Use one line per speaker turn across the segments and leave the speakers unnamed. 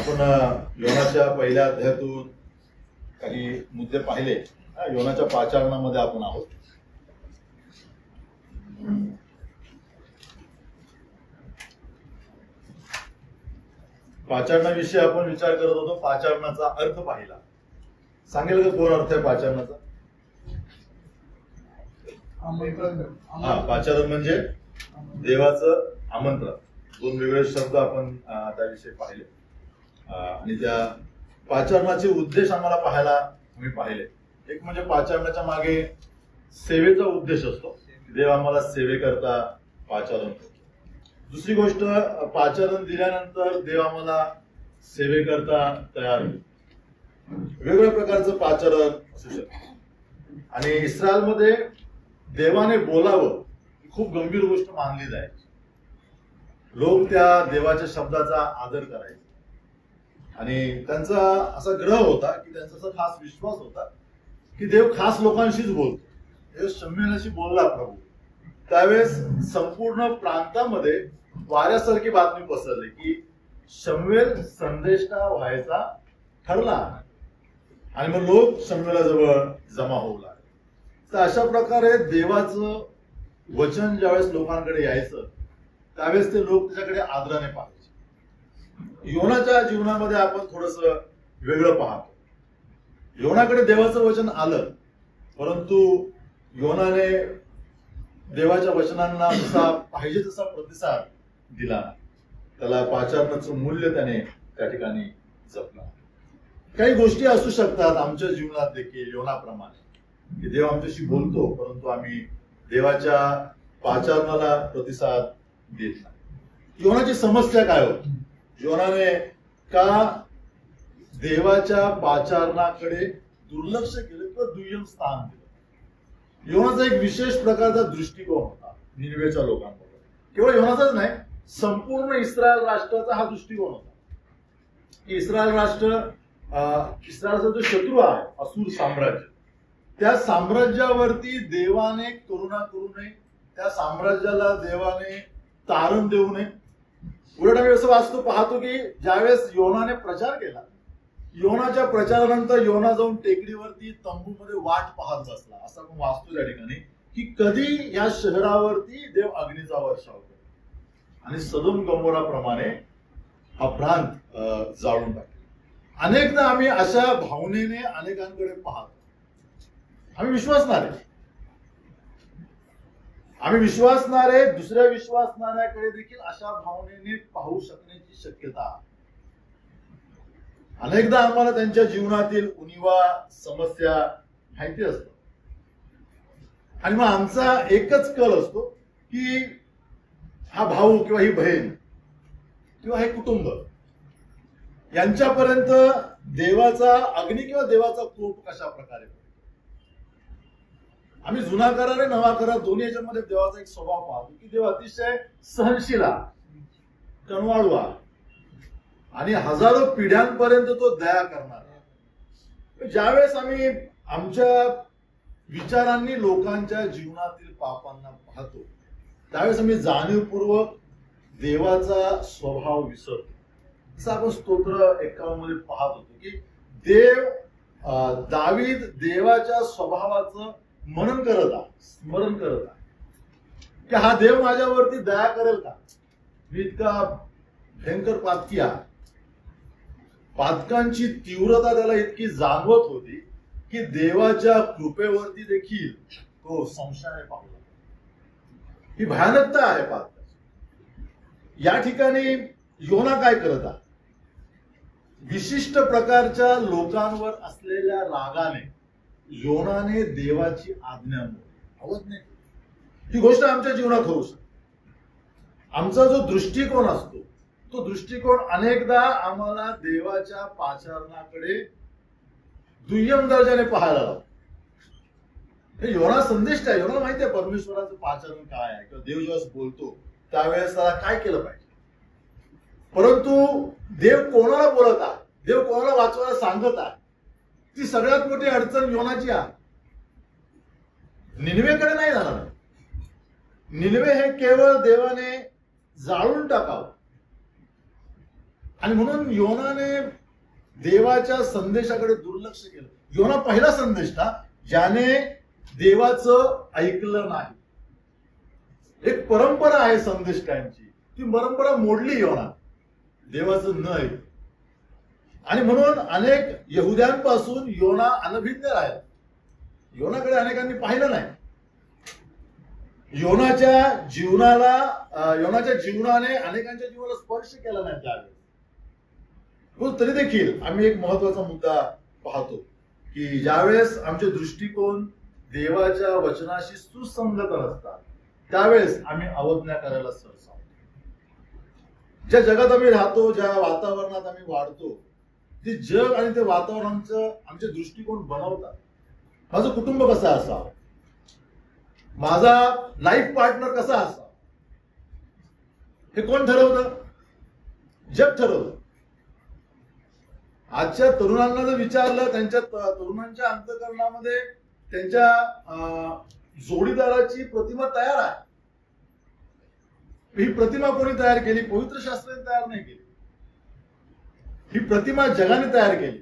आपण योनाच्या पहिल्या अध्यायातून काही मुद्दे पाहिले. योनाच्या पाचारणामध्ये आपण आहोत. पाचारणाविषयी आपण विचार करत होतो. पाचारणाचा अर्थ पाहिला. सांगेल का कोण अर्थ आहे पाचारणाचा? पाचारण म्हणजे देवाचं आमंत्रण. दोन वेगळे शब्द आपण त्याविषयी पाहिले आणि त्या पाचारणाचे उद्देश आम्हाला आम्ही पाहिले. एक म्हणजे पाचारणाच्या मागे सेवेचा उद्देश असतो. देव आम्हाला सेवेकरता पाचारण करतो. दुसरी गोष्ट, पाचारण दिल्यानंतर देव आम्हाला सेवेकरता तयार होतो. वेगवेगळ्या प्रकारचं पाचारण असू शकतं आणि इस्रायलमध्ये देवाने बोलावं खूप गंभीर गोष्ट मानली जायची. लोक त्या देवाच्या शब्दाचा आदर करायचे आणि त्यांचा असा ग्रह होता की त्यांचा असा खास विश्वास होता की देव खास लोकांशीच बोलतो. देव शम्युएलाशी बोलला प्रभू. त्यावेळेस संपूर्ण प्रांतामध्ये वाऱ्यासारखी बातमी पसरली की शम्युएल संदेष्टा व्हायचा ठरला आणि मग लोक शम्युएलाजवळ जमा होऊ लागले. तर अशा प्रकारे देवाचं वचन ज्यावेळेस लोकांकडे यायचं त्यावेळेस ते लोक त्याच्याकडे आदराने पाहायचे. योनाच्या जीवनामध्ये आपण थोडस वेगळं पाहतो. योनाकडे देवाचं वचन आलं परंतु योनाने देवाच्या वचनांना जसा पाहिजे तसा प्रतिसाद दिला. त्याला पाचारणाचं मूल्य त्याने त्या ठिकाणी जपलं. काही गोष्टी असू शकतात आमच्या जीवनात देखील योनाप्रमाणे की देव आमच्याशी बोलतो परंतु आम्ही देवाच्या पाचारणाला प्रतिसाद देत नाही. योनाची समस्या काय होती? योनाने का देवाच्या पाचारणाकडे दुर्लक्ष केलं किंवा दुय्यम स्थान दिलं? योनाचा एक विशेष प्रकारचा दृष्टिकोन होता निनवेच्या लोकांबरोबर. केवळ योनाचाच नाही, संपूर्ण इस्रायल राष्ट्राचा हा दृष्टिकोन होता की इस्रायल राष्ट्र इस्रायलचा जो शत्रू आहे असूर साम्राज्य, त्या साम्राज्यावरती देवाने करुणा करू नये, त्या साम्राज्याला देवाने तारण देऊ नये. उलट आम्ही असं वाचतो पाहतो की ज्यावेळेस योनाने प्रचार केला, योनाच्या प्रचारानंतर योना जाऊन टेकडीवरती तंबूमध्ये वाट पाहत बसला. असं आपण वाचतो त्या ठिकाणी की कधी या शहरावरती देव अग्नीचा वर्षाव करेल आणि सदोम गमोराप्रमाणे हा प्रांत जाळून टाकेल. अनेकदा आम्ही अशा भावनेने अनेकांकडे पाहतो. आम्ही विश्वासणारे दुसऱ्या विश्वासणाऱ्याकडे देखील अशा भावनेने पाहू शकण्याची शक्यता. अनेकदा आम्हाला त्यांच्या जीवनातील उणिवा समस्या माहिती असतात आणि मग आमचा एकच कल असतो की हा भाऊ किंवा ही बहीण किंवा हे कुटुंब यांच्यापर्यंत देवाचा अग्नी किंवा देवाचा कोप कशा प्रकारे. आम्ही जुना करार आणि नवा करार दोन्ही याच्यामध्ये देवाचा एक स्वभाव पाहतो की देव अतिशय सहनशील, कणवाळू आणि हजारो पिढ्यांपर्यंत तो दया करणार. ज्यावेळेस आम्ही आमच्या विचारांनी लोकांच्या जीवनातील पापांना पाहतो त्यावेळेस आम्ही जाणीवपूर्वक देवाचा स्वभाव विसरतो. जसं आपण स्तोत्र 51 मध्ये पाहत होतो की दावीद देवाच्या स्वभावाचं स्मरण करत आहे की हा देव माझ्यावरती दया करेल का? मी इतका भयंकर पातकी आहे. पातकांची तीव्रता त्याला इतकी जाणवत होती की देवाच्या कृपेवरती देखील तो संशयाने पाहू लागला. ही भयानकता आहे पातकाची. या ठिकाणी योना काय करत आहे? विशिष्ट प्रकारच्या लोकांवर असलेल्या रागाने योनाने देवाची आज्ञा अवज्ञा केली. ही गोष्ट आमच्या जीवनात होऊ शकते. आमचा जो दृष्टिकोन असतो तो दृष्टिकोन अनेकदा आम्हाला देवाच्या पाचारणाकडे दुय्यम दर्जाने पाहायला लावतो. हे योना संदेश आहे. योनाला माहिती आहे परमेश्वराचं पाचारण काय आहे किंवा देव जेव्हा बोलतो त्यावेळेस त्याला काय केलं पाहिजे. परंतु देव कोणाला बोलत आहे, देव कोणाला वाचवायला सांगत आहे, ती सगळ्यात मोठी अडचण योनाची आहे. निनवेकडे नाही जाणार. निनवे हे केवळ देवाने जाळून टाकावं आणि म्हणून योनाने देवाच्या संदेशाकडे दुर्लक्ष केलं. योना पहिला संदेश ना ज्याने देवाचं ऐकलं नाही. एक परंपरा आहे संदेशकांची, ती परंपरा मोडली योना, देवाचं न ऐक. आणि म्हणून अनेक यहुद्यांपासून योना अनभिज्ञ राहिला. योनाकडे अनेकांनी पाहिलं नाही. योनाच्या जीवनाने अनेकांच्या जीवनाला स्पर्श केला नाही त्यावेळेस. तरी देखील आम्ही एक महत्वाचा मुद्दा पाहतो की ज्यावेळेस आमचे दृष्टिकोन देवाच्या वचनाशी सुसंगत असतात त्यावेळेस आम्ही अवज्ञा करायला सरस आहोत. ज्या जगात आम्ही राहतो, ज्या वातावरणात आम्ही वाढतो, ते जग आणि ते वातावरण आमचे दृष्टिकोन बनवतात. माझं कुटुंब कसं असावं, माझा लाईफ पार्टनर कसा असावा, हे कोण ठरवतं? जग ठरवतं. आजच्या तरुणांना जर विचारलं, त्यांच्या तरुणांच्या अंतःकरणामध्ये त्यांच्या जोडीदाराची प्रतिमा तयार आहे. ही प्रतिमा कोणी तयार केली? पवित्र शास्त्राने तयार नाही केली. ही प्रतिमा जगाने तयार केली.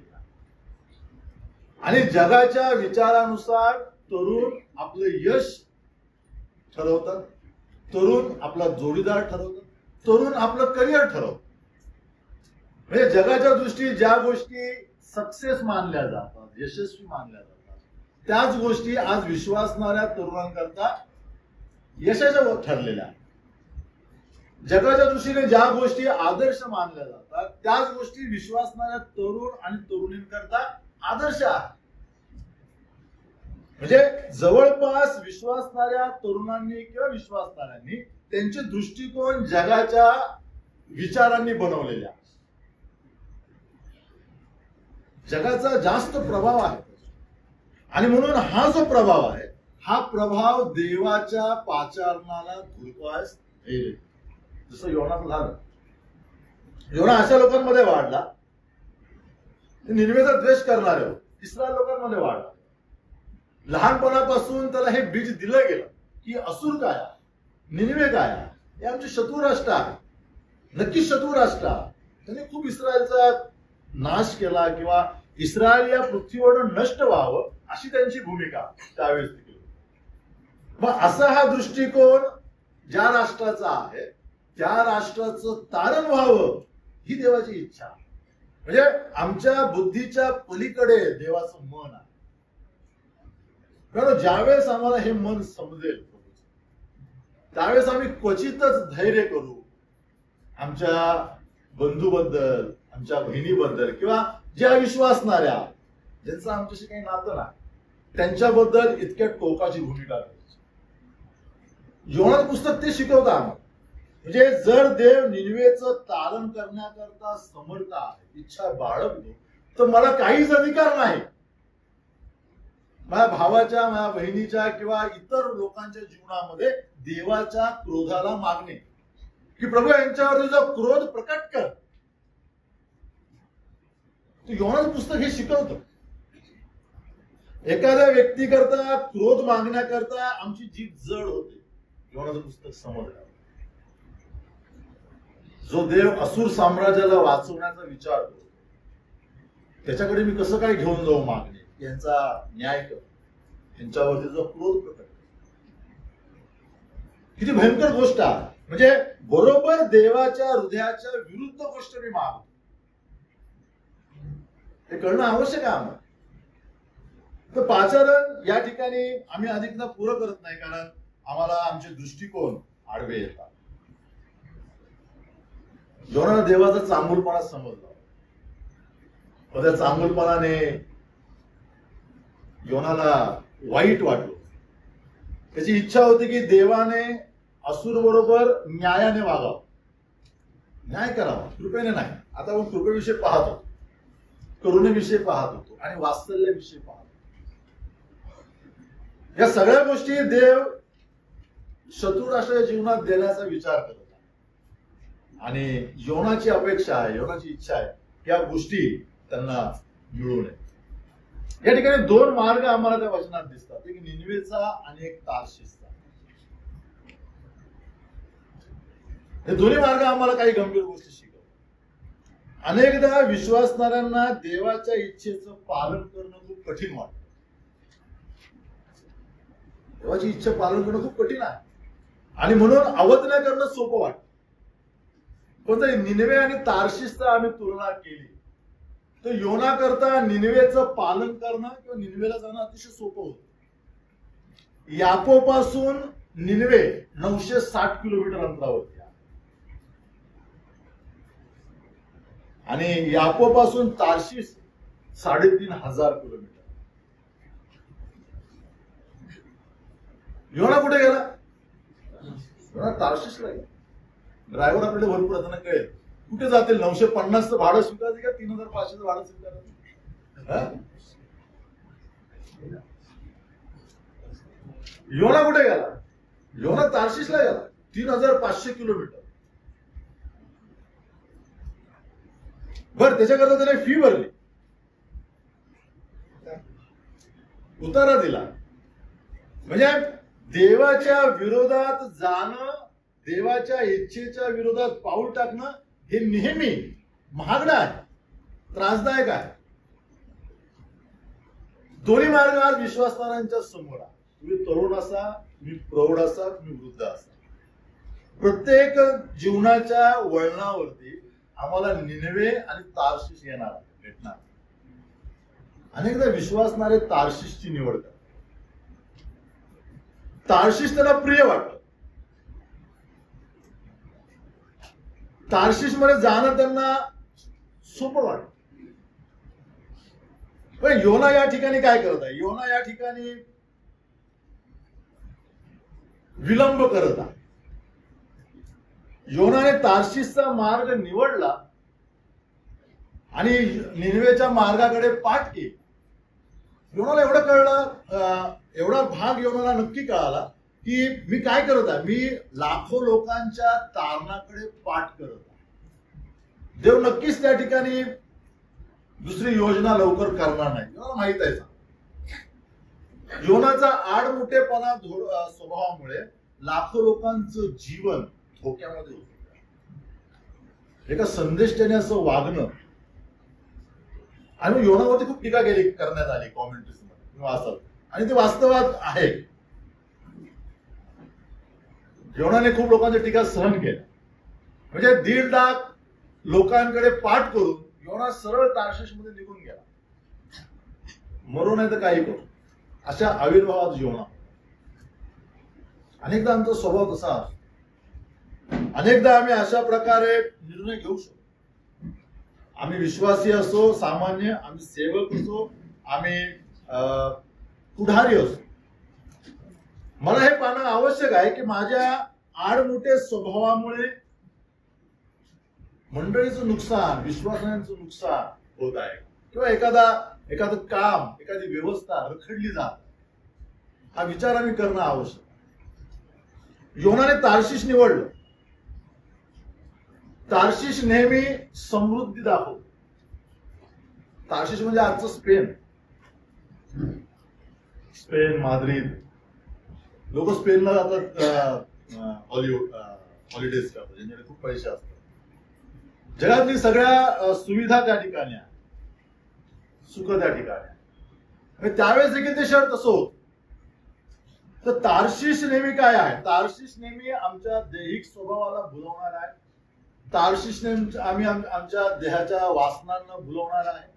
आणि जगाच्या विचारानुसार तरुण आपलं यश ठरवतात, तरुण आपला जोडीदार ठरवतात, तरुण आपलं करिअर ठरवतात. म्हणजे जगाच्या दृष्टीने ज्या गोष्टी सक्सेस मानल्या जातात, यशस्वी मानल्या जातात, त्याच गोष्टी आज विश्वासणाऱ्या तरुणांकरता यशाच्या ठरलेल्या आहेत. जगाच्या दृष्टीने ज्या गोष्टी आदर्श मानल्या जातात त्याच गोष्टी विश्वासणाऱ्या तरुण आणि तरुणींकरता आदर्श आहेत. म्हणजे जवळपास विश्वासणाऱ्या तरुणांनी किंवा विश्वासणाऱ्यांनी त्यांचे दृष्टिकोन जगाच्या विचारांनी बनवलेले आहे. जगाचा जास्त प्रभाव आहे आणि म्हणून हा जो प्रभाव आहे हा प्रभाव देवाच्या पाचारणाला धुडकास येईल. जसं योनाचं झालं. योना अशा लोकांमध्ये वाढला, निनिवेचा द्वेष करणारे इस्रायल लोकांमध्ये वाढला. लहानपणापासून त्याला हे बीज दिलं गेलं की असूर काय आहे, निनिवे काय आहे, हे आमचे शत्रू राष्ट्र आहे, नक्कीच शत्रू राष्ट्र आहे. त्यांनी खूप इस्रायलचा नाश केला किंवा इस्रायल या पृथ्वीवर नष्ट व्हावं अशी त्यांची भूमिका त्यावेळेस केली. मग असा हा दृष्टिकोन ज्या राष्ट्राचा आहे त्या राष्ट्राचं तारण व्हावं ही देवाची इच्छा. म्हणजे आमच्या बुद्धीच्या पलीकडे देवाचं मन आहे. कारण ज्यावेळेस आम्हाला हे मन समजेल त्यावेळेस आम्ही क्वचितच धैर्य करू. आमच्या बंधूबद्दल, आमच्या बहिणीबद्दल किंवा ज्या विश्वासणाऱ्या ज्यांचं आमच्याशी काही नातं नाही त्यांच्याबद्दल इतक्या टोकाची भूमिका करायची. योना पुस्तक ते शिकवतं आम्हाला. म्हणजे जर देव निनिवेचं तारण करण्याकरता समर्थ आहे, इच्छा बाळगतो, तर मला काहीच अधिकार नाही माझ्या भावाच्या, माझ्या बहिणीच्या किंवा इतर लोकांच्या जीवनामध्ये देवाच्या क्रोधाला मागणे की प्रभू यांच्यावर तुझा क्रोध प्रकट कर. योनाचं पुस्तक हे शिकवतं. एखाद्या व्यक्तीकरता क्रोध मागण्याकरता आमची जीभ जड होते. योनाचं पुस्तक समजलं. जो देव असुर साम्राज्याला वाचवण्याचा विचार करतो त्याच्याकडे मी कसं काय घेऊन जाऊ मागणे, यांचा न्याय कर, यांच्यावरती जो क्रोध प्रकट, किती भयंकर गोष्ट आहे. म्हणजे बरोबर देवाच्या हृदयाच्या विरुद्ध गोष्ट मी मागतो. हे कळणं आवश्यक आहे आम्हाला. तर पाचारण या ठिकाणी आम्ही अधिक पुरं करत नाही कारण आम्हाला आमचे दृष्टिकोन आडवे येतात. योनाला देवाचा चांगुलपणा समजला. त्या चांगुलपणाने योनाला वाईट वाटलं. त्याची इच्छा होती की देवाने असुर बरोबर न्यायाने वागावं, न्याय करावा, कृपेने नाही. आता आपण कृपेविषयी पाहत होतो, करुणेविषयी पाहत होतो आणि वात्सल्याविषयी पाहत होतो. या सगळ्या गोष्टी देव शत्रू राष्ट्राच्या जीवनात देण्याचा विचार करत आहे. आणि योनाची अपेक्षा आहे, योनाची इच्छा आहे या गोष्टी त्यांना मिळू नये. या ठिकाणी दोन मार्ग आम्हाला त्या वचनात दिसतात, एक निनिवेचा आणि एक तार्शीसचा. हे दोन्ही मार्ग आम्हाला काही गंभीर गोष्टी शिकवतात. अनेकदा विश्वासणाऱ्यांना देवाच्या इच्छेचं पालन करणं खूप कठीण वाटतं. देवाची इच्छा पालन करणं खूप कठीण आहे आणि म्हणून अवज्ञा करणं सोपं वाटतं. पण जर निनवे आणि तार्शीसचा आम्ही तुलना केली तर योना करता निनवेचं पालन करणं किंवा निनवेला जाणं अतिशय सोपं होतं. याफोपासून निनवे 960 किलोमीटर अंतरावरती आहे आणि याफोपासून तार्शीस 3500 किलोमीटर. योना कुठे गेला? योना तार्शीसला गेला. ड्रायव्हर आपल्याला भरपूर असताना कळेल कुठे जातील. 950चं भाडं स्वीकारायचं का 3500चं भाडं स्वीकारायचं? योना कुठे गेला? योना तार्शीसला गेला. 3500 किलोमीटर. बर, त्याच्याकरता त्याने फी भरली, उतारा दिला. म्हणजे देवाच्या विरोधात जाणं, देवाच्या इच्छेच्या विरोधात पाऊल टाकणं हे नेहमी महागडं आहे, त्रासदायक आहे. दोन्ही मार्ग आज विश्वासणाऱ्यांच्या समोर आहे. तुम्ही तरुण असा, तुम्ही प्रौढ असा, तुम्ही वृद्ध असा, प्रत्येक जीवनाच्या वळणावरती आम्हाला निनवे आणि तार्शीस येणार भेटणार. अनेकदा विश्वासणारे तार्शीसची निवड करतात. तार्शीस त्यांना प्रिय वाटत. तार्शीस मध्ये जाणं त्यांना सोपं वाटत. पण योना या ठिकाणी काय करत आहे? योना या ठिकाणी विलंब करत आहे. योनाने तार्शीसचा मार्ग निवडला आणि निनवेच्या मार्गाकडे पाठ केली. योनाला एवढं कळलं, एवढा भाग योनाला नक्की कळाला की मी काय करत आहे? मी लाखो लोकांच्या तारणाकडे पाठ करत आहे. देव नक्कीच त्या ठिकाणी दुसरी योजना लवकर करणार नाही. योनाला माहित आहे. योनाचा आडमुठेपणा स्वभावामुळे लाखो लोकांचं जीवन धोक्यामध्ये होतं. एका संदेष्टाने असं वागणं आणि योनावरती खूप टीका करण्यात आली कॉमेंट्रीज मध्ये वाचत, आणि ते वास्तवात आहे. योनाने खूप लोकांच्या टीका सहन केल्या. म्हणजे 1.5 लाख लोकांकडे पाठ करून योना सरळ तार्शीस मध्ये निघून गेला. मरू नाही तर काही करू अशा आविर्भावात योना. अनेकदा आमचा स्वभाव कसा असतो. अनेकदा आम्ही अशा प्रकारे निर्णय घेऊ शकतो. आम्ही विश्वासी असो, सामान्य, आम्ही सेवक असो, आम्ही पुढारी असो. मला हे पाहणं आवश्यक आहे की माझ्या आडमुठे स्वभावामुळे मंडळीचं नुकसान, विश्वासाचं नुकसान होत आहे, किंवा एखादं काम, एखादी व्यवस्था रखडली जात, हा विचार आम्ही करणं आवश्यक. योनाने तार्शीस निवडलं. तार्शीस नेहमी समृद्धी दाखवतो. तार्शीस म्हणजे आजचं स्पेन, माद्रिद. लोक स्पेनला जातात हॉलिडेज करतात, ज्यांच्याकडे खूप पैसे असतात. जगातली सगळ्या सुविधा त्या ठिकाणी आहे, सुख त्या ठिकाणी आहे. त्यावेळेस देखील ते शहर तसं होत. तर तार्शीस नेहमी काय आहे? तार्शीस नेहमी आमच्या दैहिक स्वभावाला भुलवणार आहे. तार्शीस नेहमी आम्ही आमच्या देहाच्या वासनांना भुलवणार आहे,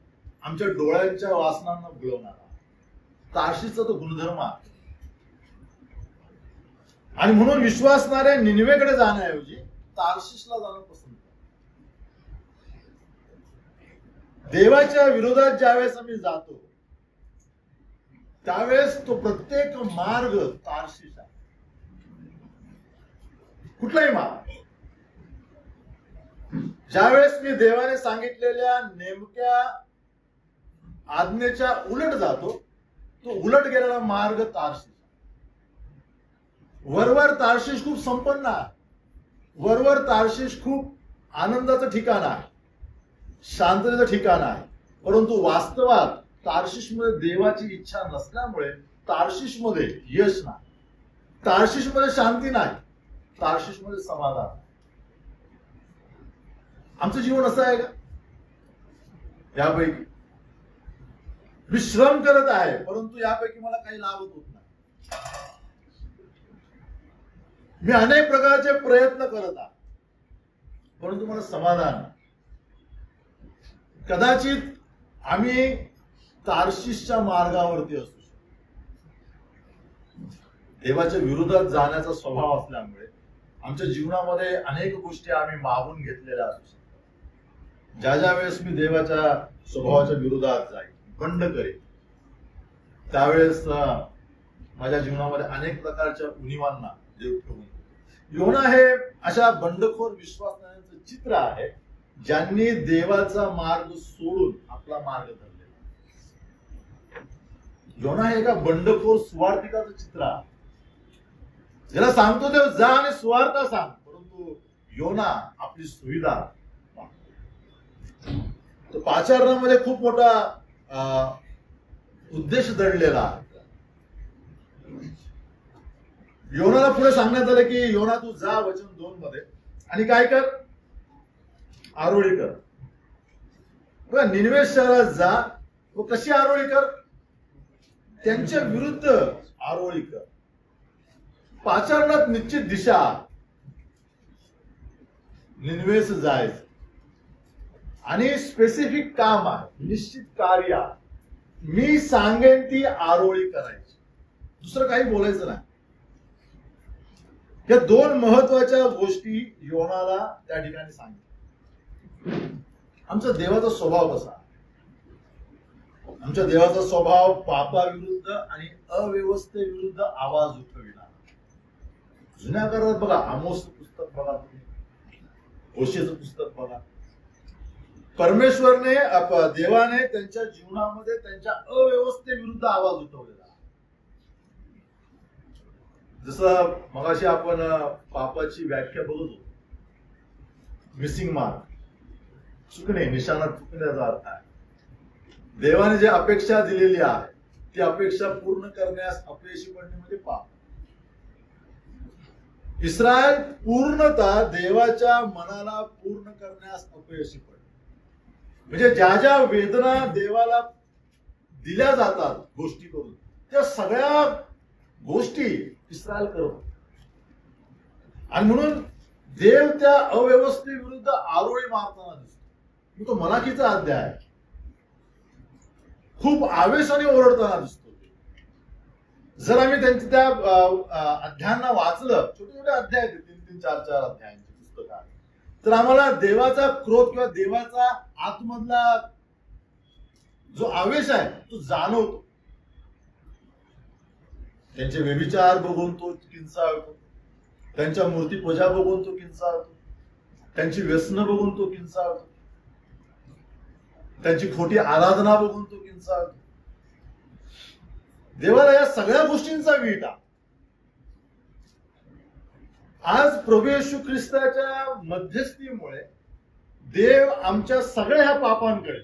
आमच्या डोळ्यांच्या वासनांना भुलवणार आहे. तार्शीसचा तो गुणधर्म आहे. आणि म्हणून विश्वासणाऱ्या निनवेकडे जाण्याऐवजी तार्शीसला जाणं पसंत करतात. देवाच्या विरोधात ज्यावेळेस आम्ही जातो त्यावेळेस तो प्रत्येक मार्ग तार्शीस आहे. कुठलाही मार्ग. ज्यावेळेस मी देवाने सांगितलेल्या नेमक्या आज्ञेच्या उलट जातो, तो उलट गेलेला मार्ग तार्शीस. वरवर तार्शीस खूप संपन्न आहे. वरवर तार्शीस खूप आनंदाचं ठिकाण आहे, शांततेचं ठिकाण आहे. परंतु वास्तवात तार्शीस मध्ये देवाची इच्छा नसल्यामुळे तार्शीस मध्ये यश नाही, तार्शीस मध्ये शांती नाही, तार्शीस मध्ये समाधान. आमचं जीवन असं आहे का? यापैकी मी श्रम करत आहे, परंतु यापैकी मला काही लाभ होत नाही. मी अनेक प्रकारचे प्रयत्न करत आहे, परंतु मला समाधान. कदाचित आम्ही तार्शिषच्या मार्गावरती असू शकतो. देवाच्या विरोधात जाण्याचा स्वभाव असल्यामुळे आमच्या जीवनामध्ये अनेक गोष्टी आम्ही मागून घेतलेल्या असू शकतात. ज्या ज्या वेळेस मी देवाच्या स्वभावाच्या विरोधात जाईन, बंड करेन, त्यावेळेस माझ्या जीवनामध्ये अनेक प्रकारच्या उणिवांना देव ठेवून. योना हे अशा बंडखोर विश्वासाचं चित्र आहे ज्यांनी देवाचा मार्ग सोडून आपला मार्ग धरलेला. योना हे एका बंडखोर सुवार्थिकाचं चित्र आहे. ज्याला सांगतो देव जा आणि सुवार्ता सांग, परंतु योना आपली सुविधा. तो पाचारणामध्ये खूप मोठा उद्देश दडलेला आहे. योनाला पुढे सांगण्यात आलं की योना तू जा वचन 2 मध्ये आणि काय कर, आरोळी कर. बघा, निनवे शहरात जा व कशी आरोळी कर, त्यांच्या विरुद्ध आरोळी कर. पाचारणात निश्चित दिशा, निनवेस जायचं आणि स्पेसिफिक काम आहे, निश्चित कार्य. मी सांगेन ती आरोळी करायची, दुसरं काही बोलायचं नाही. या 2 महत्वाच्या गोष्टी योनाला त्या ठिकाणी सांगितल्या. आमचा देवाचा स्वभाव कसा? आमच्या देवाचा स्वभाव पापाविरुद्ध आणि अव्यवस्थेविरुद्ध आवाज उठविला. जुन्या काळात बघा, आमोसचं पुस्तक बघा, होशेचं पुस्तक बघा. परमेश्वरने देवाने त्यांच्या जीवनामध्ये त्यांच्या अव्यवस्थेविरुद्ध आवाज उठवलेला. जसं मगाशी आपण पापाची व्याख्या बघत होतो, मिसिंग मार्क, चुकणे, निशाणा चुकण्याचा अर्थ आहे. देवाने जे अपेक्षा दिलेली आहे ती अपेक्षा पूर्ण करण्यास अपयशी पडणे म्हणजे पाप. इस्रायल पूर्णतः देवाच्या मनाला पूर्ण करण्यास अपयशी पडले. म्हणजे ज्या ज्या वेदना देवाला दिल्या जातात गोष्टी करून, त्या सगळ्या गोष्टी इस्रायल करतो. आणि म्हणून देव त्या अव्यवस्थेविरुद्ध आरोळी मारताना दिसतो. तो मलाकीचा अध्याय खूप आवेशाने ओरडताना दिसतो. जर आम्ही त्यांच्या त्या अध्यायांना वाचलं, छोटे छोटे अध्याय 3-3, 4-4 अध्यायांचे पुस्तक आहे, तर आम्हाला देवाचा क्रोध किंवा देवाचा आतमधला जो आवेश आहे तो जाणवतो. त्यांचे व्यभिचार बघून तो किंचाळतो, त्यांच्या मूर्तीपूजा बघून तो किंचाळतो, त्यांची व्यसनं बघून तो किंचाळतो, त्यांची खोटी आराधना बघून तो किंचाळतो. देवाला या सगळ्या गोष्टींचा वीट आहे. आज प्रभू येशू ख्रिस्ताच्या मध्यस्थीमुळे देव आमच्या सगळ्या ह्या पापांकडे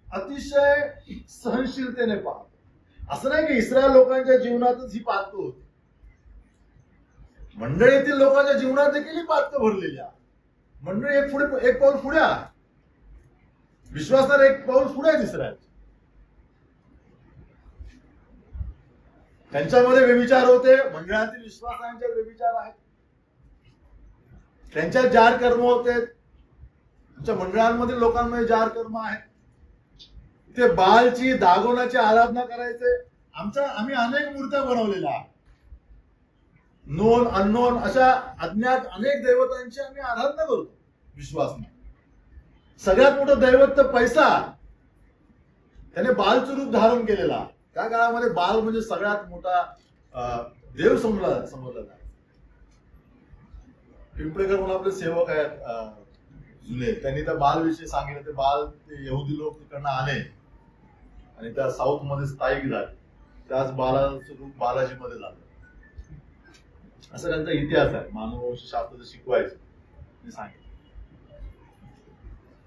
अतिशय सहनशीलतेने पाहतो. असं नाही की इस्रायल लोकांच्या जीवनातच ही पातक होती. मंडळीतील लोकांच्या जीवनात देखील ही पातक भरलेली आहे. मंडळी एक पाऊल पुढे आहे, विश्वासाला एक पाऊल पुढे आहे इस्रायल. त्यांच्यामध्ये व्यभिचार होते, मंडळातील विश्वासांच्या व्यभिचार आहेत. त्यांच्यात जार कर्म होते, आमच्या मंडळांमधील लोकांमध्ये जार कर्म आहे. ते बालची, दागोनाची आराधना करायचे. आम्ही अनेक मूर्त्या बनवलेल्या, नोन अननोन अशा अज्ञात अनेक दैवतांची आम्ही आराधना करतो विश्वास नाही. सगळ्यात मोठं दैवत तर पैसा, त्याने बालचं रूप धारण केलेला. त्या काळामध्ये बाल म्हणजे सगळ्यात मोठा देव समजला जातो. पिंपळेकर म्हणून आपले सेवक आहेत जुने, त्यांनी त्या बाल विषयी सांगितलं. ते बाल, ते यहुदी लोक तिकडनं आले आणि त्या साऊथ मध्ये स्थायिक झाले. त्याच बालाचं रूप बालाजी मध्ये झालं. असा त्यांचा इतिहास आहे. मानववंश शास्त्र शिकवायचं सांगितलं.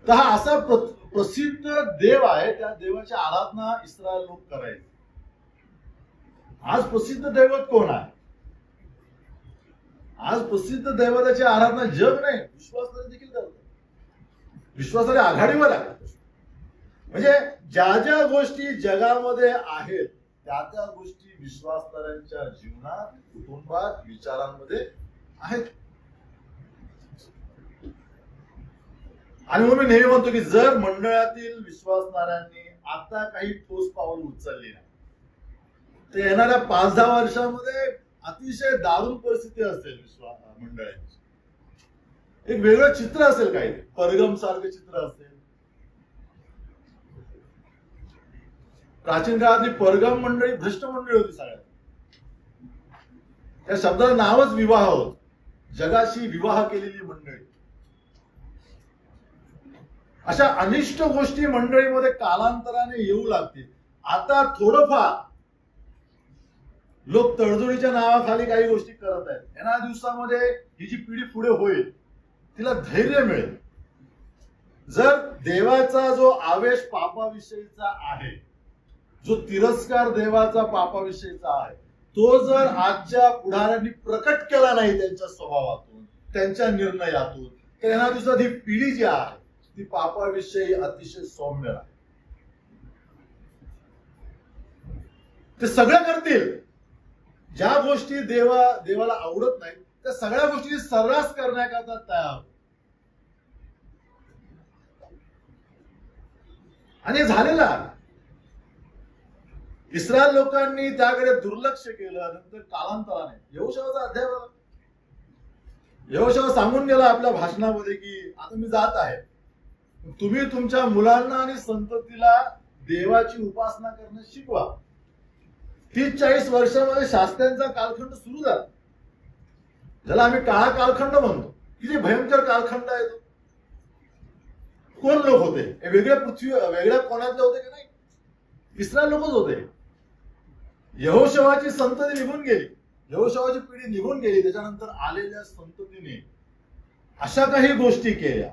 तर हा असा प्रसिद्ध देव आहे. त्या देवाची आराधना इस्रायल लोक करायचे. आज प्रसिद्ध दैवत कोण आहे? आज प्रसिद्ध दैवताची आराधना जग नाही, विश्वासाने देखील करतात. विश्वासाने आघाडीवर आहे. म्हणजे ज्या ज्या गोष्टी जगामध्ये आहेत त्या त्या गोष्टी विश्वासणाऱ्यांच्या जीवनात, कुटुंबात, विचारांमध्ये आहेत. आणि म्हणून मी नेहमी म्हणतो की जर मंडळातील विश्वासणाऱ्यांनी आता काही ठोस पाऊल उचलली नाही तर येणाऱ्या 5-10 वर्षामध्ये अतिशय दारुण परिस्थिती असेल मंडळाची. एक वेगळं चित्र असेल, काही परगम सारखं चित्र असेल. प्राचीन काळातली परगम मंडळी भ्रष्ट मंडळी होती सगळ्यात. त्या शब्दाचं नावच विवाह होत, जगाशी विवाह केलेली मंडळी. अशा अनिष्ट गोष्टी मंडळीमध्ये कालांतराने येऊ लागतील. आता थोडंफार लोक तडजोडीच्या नावाखाली काही गोष्टी करत आहेत. येणाऱ्या दिवसामध्ये ही जी पिढी पुढे होईल तिला धैर्य मिळेल. जर देवाचा जो आवेश पापाविषयीचा आहे, जो तिरस्कार देवाचा पापाविषयीचा आहे, तो जर आजच्या पुढाऱ्यांनी प्रकट केला नाही त्यांच्या स्वभावातून, त्यांच्या निर्णयातून, तर येणाऱ्या दिवसात ही पिढी जी आहे ती पापाविषयी अतिशय सौम्य राहील. ते सगळं करतील ज्या गोष्टी देवाला आवडत नाहीत त्या सगळ्या गोष्टी सर्रास करण्याकरता तयार. आणि झालेलं आहे. इस्रायल लोकांनी त्याकडे दुर्लक्ष केलं. नंतर कालांतराने यहोशूआचा अध्याय बघा. यहोशू सांगून गेला आपल्या भाषणामध्ये की आता मी जात आहे, तुम्ही तुमच्या मुलांना आणि संततीला देवाची उपासना करणं शिकवा. 30-40 वर्षामध्ये शास्त्र्यांचा कालखंड सुरू झाला, ज्याला आम्ही काळा कालखंड म्हणतो. किती भयंकर कालखंड आहे तो. कोण लोक होते? वेगळ्या पृथ्वी वेगळ्या कोणातले होते की नाही? इस्रायल लोकच होते. यहोशूआची संतती निघून गेली, यहोशूआची पिढी निघून गेली. त्याच्यानंतर आलेल्या संततीने अशा काही गोष्टी केल्या,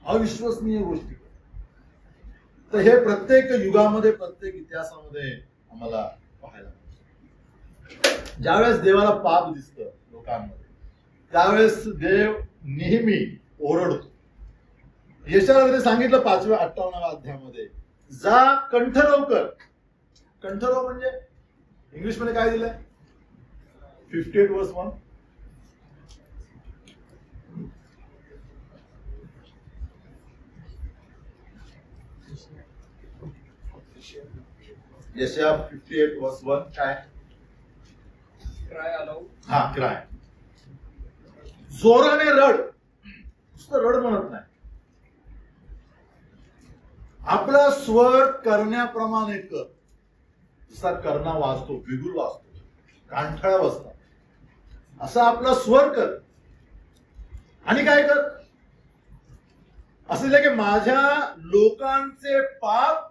अविश्वसनीय गोष्टी. तर हे प्रत्येक युगामध्ये, प्रत्येक इतिहासामध्ये आम्हाला पाहायला मिळतं. ज्यावेळेस देवाला पाप दिसतं लोकांमध्ये त्यावेळेस देव नेहमी ओरडतो. यशाला तरी सांगितलं 5-58 अध्यायामध्ये, जा कंठरोव कर. कंठरोव म्हणजे इंग्लिश मध्ये काय दिलंय? 58:1. यशया 58:1 काय?
Cry allowed.
हा, क्राय. जोराने रड. नुसतं रड म्हणत नाही, आपला स्वर करण्याप्रमाणे कर. जसा कर्णा वाजतो, बिगुल वाजतो, कांठळा वाजतात, असा आपला स्वर कर. आणि काय कर? असं की माझ्या लोकांचे पाप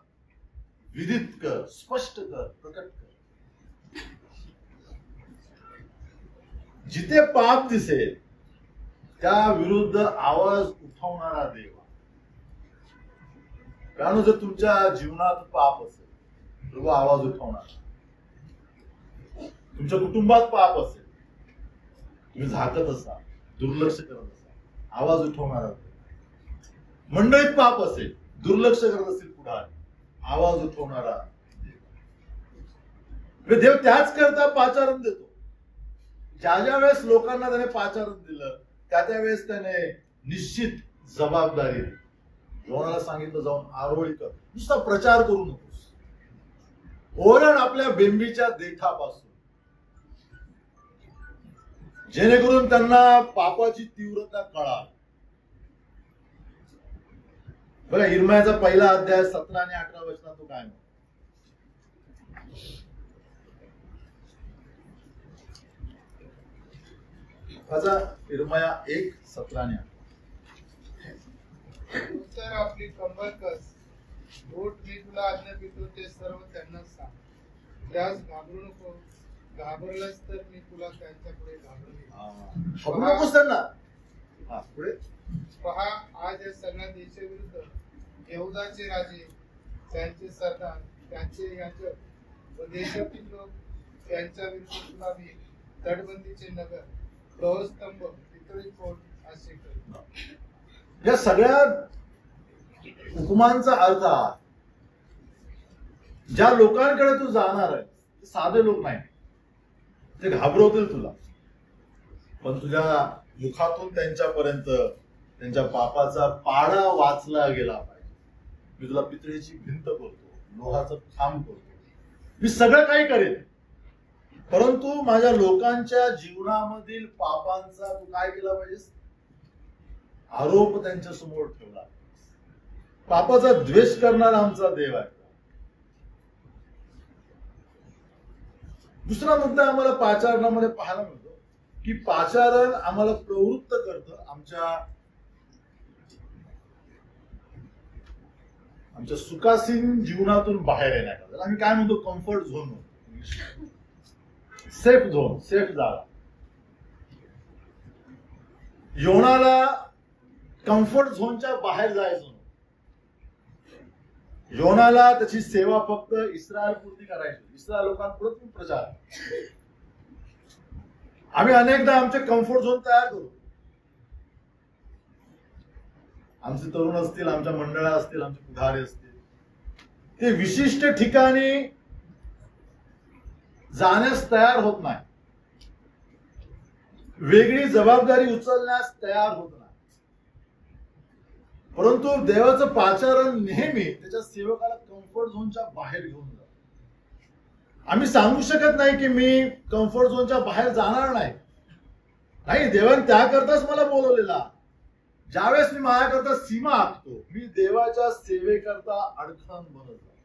विदित कर, स्पष्ट कर, प्रकट कर. जिथे पाप दिसेल त्या विरुद्ध आवाज उठवणारा देव. कारण जर तुमच्या जीवनात पाप असेल तर आवाज उठवणार. तुमच्या कुटुंबात पाप असेल, तुम्ही झाकत असाल, दुर्लक्ष करत असाल, आवाज उठवणारा. मंडळीत पाप असेल, दुर्लक्ष करत असेल, पुढे आवाज उठवणारा देव. त्याच करता पाचारण देतो. ज्या ज्या वेळेस लोकांना त्याने पाचारण दिलं त्या वेळेस त्याने निश्चित जबाबदारी दिली. योनाला सांगितलं जाऊन आरोळी कर, नुसता प्रचार करू नकोस, ओरड आपल्या बेंबीच्या देठापासून, जेणेकरून त्यांना पापाची तीव्रता कळाल. बघा इर्मयाचा पहिला अध्याय 17 आणि 18 वचनात तो काय म्हणतो? इर्मया 1:17 आणि 18.
तर आपली कंबर कस, बोट मी तुला आज्ञा देतो ते सर्व त्यांना सांग. त्यास घाबरू नको, घाबरलास तर मी तुला त्यांच्यापुढे
घाबरू नकोस त्यांना. पुढे
पहा, आज या सगळ्या देशाविरुद्ध यहूदाचे राजे, त्यांचे सरदार, त्यांचे याजक व देशातील लोक त्यांच्या विरुद्ध तुला भीक, तटबंदीचे नगर, प्रहस्तंभ, पितळी कोट असे करतात.
या सगळ्या उपमांचा अर्थ हा, ज्या लोकांकडे तू जाणार आहे ते साधे लोक नाही, ते घाबरवतील तुला, पण तुझ्या मुखातून त्यांच्यापर्यंत त्यांच्या पापाचा पाडा वाचला गेला पाहिजे. मी तुला पितळेची भिंत करतो, लोहाचं खांब करतो, मी सगळं काही करेन, परंतु माझ्या लोकांच्या जीवनामधील पापांचा तू काय केला पाहिजेस, आरोप त्यांच्या समोर ठेवला. पापाचा द्वेष करणारा आमचा देव आहे. दुसरा मुद्दा आम्हाला पाचारणामध्ये पाहायला मिळतो की पाचारण आम्हाला प्रवृत्त करतं आमच्या सुखासीन जीवनातून बाहेर येण्याकरता. आम्ही काय म्हणतो, comfort zone, safe zone, safe जागा. योनाला कम्फर्ट झोनच्या बाहेर जायचं. योनाला त्याची सेवा फक्त इस्रायल पुरती करायची, इस्रायल लोकांपुढे प्रचार. आम्ही अनेकदा आमचे कम्फर्ट झोन तयार करू. आमचे तरुण असतील, आमच्या मंडळा असतील, आमचे पुढारी असतील, ते विशिष्ट ठिकाणी जाण्यास तयार होत नाही, वेगळी जबाबदारी उचलण्यास तयार होत नाही. परंतु देवाचं पाचारण नेहमी त्याच्या सेवकाला कम्फर्ट झोनच्या बाहेर घेऊन जातो. आम्ही सांगू शकत नाही की मी कम्फर्ट झोनच्या बाहेर जाणार नाही. देवाने त्याकरताच मला बोलवलेला. ज्यावेळेस मी माझ्याकरता सीमा आखतो, मी देवाच्या सेवेकरता अडखण बनवतो.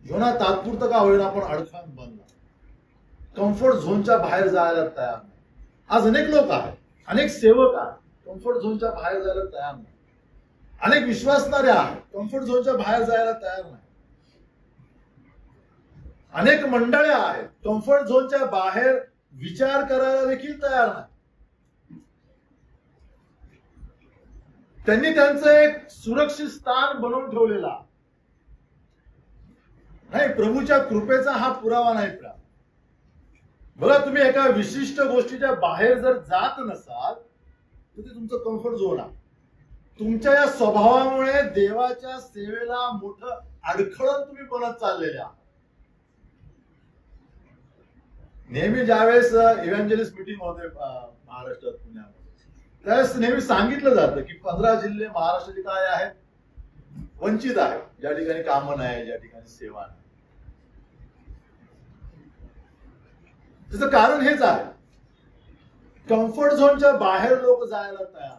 योना तात्पुरतं का होईना पण अडखण बनला, कम्फर्ट झोनच्या बाहेर जायला तयार नाही. आज अनेक लोक आहेत, अनेक सेवक आहेत, कम्फर्ट झोनच्या बाहेर जायला तयार नाही. अनेक विश्वासणारे आहेत, कम्फर्ट झोनच्या बाहेर जायला तयार नाही. अनेक मंडळ्या आहेत, कम्फर्ट झोनच्या बाहेर विचार करायला देखील तयार नाही. त्यांनी त्यांचं एक सुरक्षित स्थान बनवून ठेवलेला नाही. प्रभूच्या कृपेचा हा पुरावा नाही. बघा, तुम्ही एका विशिष्ट गोष्टीच्या बाहेर जर जात नसाल तर ते तुमचं कम्फर्ट झोन आहे. तुमच्या या स्वभावामुळे देवाच्या सेवेला मोठं अडखळण तुम्ही बनत चाललेले आहात. नेहमी ज्यावेळेस इव्हॅन्जलिस्ट मीटिंग होते महाराष्ट्रात, पुण्यामध्ये, त्यावेळेस नेहमी सांगितलं जातं की 15 जिल्हे महाराष्ट्राचे काय आहेत, वंचित आहेत, ज्या ठिकाणी कामं नाही, ज्या ठिकाणी सेवा नाही. त्याचं कारण हेच आहे, कम्फर्ट झोनच्या बाहेर लोक जायला तयार.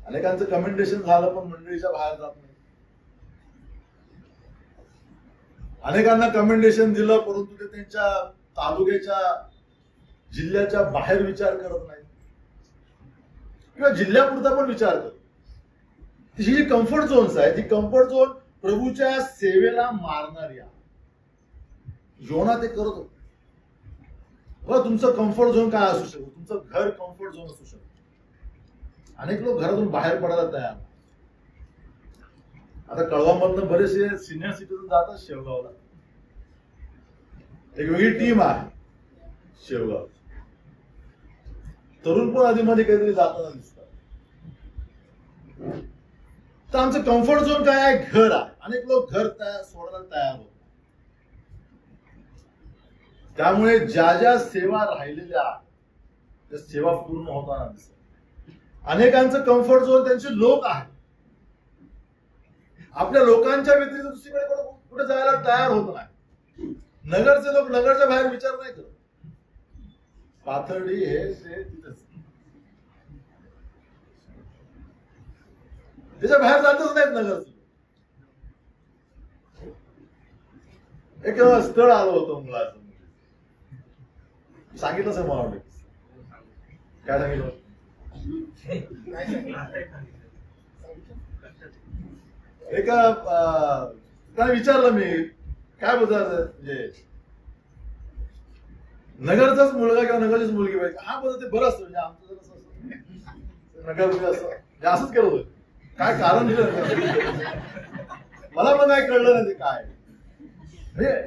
अनेकांचं कमेंटेशन झालं पण मंडळीच्या बाहेर जात नाही. अनेकांना कमेंटेशन दिलं परंतु ते त्यांच्या तालुक्याच्या, जिल्ह्याच्या बाहेर विचार करत नाही किंवा जिल्ह्यापुरता पण विचार करतो. ही जी कम्फर्ट झोन्स आहे, ती कम्फर्ट झोन प्रभूच्या सेवेला मारणारी आहे. योना ते करत होत. तुमचं कम्फर्ट झोन काय असू शकतो, तुमचं घर कम्फर्ट झोन असू शकतो. अनेक लोक घरातून बाहेर पडायला तयार. आता कळवामधनं बरेचसे सिनियर सिटीजन जातात शेवगावला. एक वेगळी टीम आहे शेवगाव. तरुण पण आधी मध्ये काहीतरी जाताना दिसतात. तर आमचं कम्फर्ट झोन काय आहे, घर आहे. अनेक लोक घर सोडायला तयार होतात. त्यामुळे ज्या ज्या सेवा राहिलेल्या त्या सेवा पूर्ण होताना दिसतात. अनेकांचं कम्फर्ट झोन त्यांचे लोक आहेत. आपल्या लोकांच्या व्यतिरिक्त दुसरीकडे कुठे जायला तयार होत नाही. नगरचे लोक नगरच्या बाहेर विचार नाही करत. पाथर्डी हे ते तिथेच, त्याच्या बाहेर जातच नाहीत नगरचे. एक स्थळ आलं होतं मुलाचं, सांगितलंच आहे मला वाटतं. काय सांगितलं, एका त्याला विचारलं मी, काय बोलतात म्हणजे नगरचाच मुलगा किंवा नगरचीच मुलगी पाहिजे. हा बोलत ते बरं असतं, म्हणजे आमचं जर असं नगर असं असंच करत होतं. काय कारण दिलं मला पण काय कळलं नाही ते काय.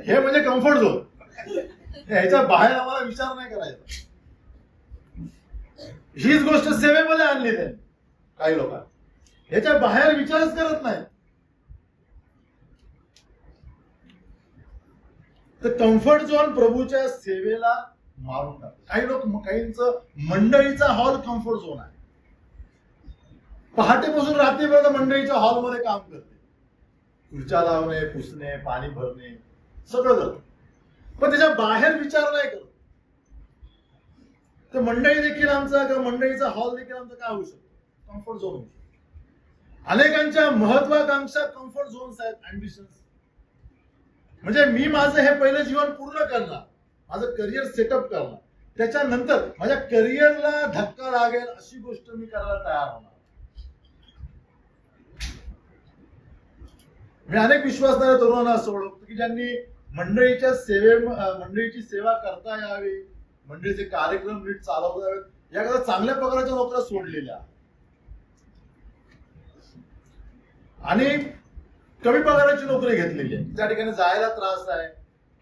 हे म्हणजे कम्फर्ट झोन. ह्याच्या बाहेर आम्हाला विचार नाही करायचा. हीच गोष्ट सेवेमध्ये आणली त्यांनी. काही लोकांना ह्याच्या बाहेर विचारच करत नाही. तर कम्फर्ट झोन प्रभूच्या सेवेला मारून टाकतो. काही लोक, काहींचं मंडळीचा हॉल कम्फर्ट झोन आहे. पहाटेपासून रात्रीपर्यंत मंडळीच्या हॉलमध्ये काम करते, खुर्च्या लावणे, पुसणे, पाणी भरणे, सगळं करतो, पण त्याच्या बाहेर विचार नाही करत. तर मंडळी देखील आमचा किंवा मंडळीचा हॉल देखील आमचा काय होऊ शकतो? कम्फर्ट झोन होऊ शकतो. अनेकांच्या महत्वाकांक्षा कम्फर्ट झोन्स आहेत, अँबिशन्स. म्हणजे मी माझं हे पहिलं जीवन पूर्ण करणार, माझं करिअर सेटअप करणार, त्याच्यानंतर माझ्या करिअरला धक्का लागेल अशी गोष्ट मी करायला तयार होणार. मी अनेक विश्वासणाऱ्या तरुणांना असं ओळखतो की ज्यांनी मंडळीची सेवा करता यावी, मंडळीचे कार्यक्रम नीट चालवता यावेत, याकरता चांगल्या पगाराच्या नोकऱ्या सोडलेल्या आणि कमी पगाराची नोकरी घेतलेली आहे. त्या ठिकाणी जायला त्रास आहे,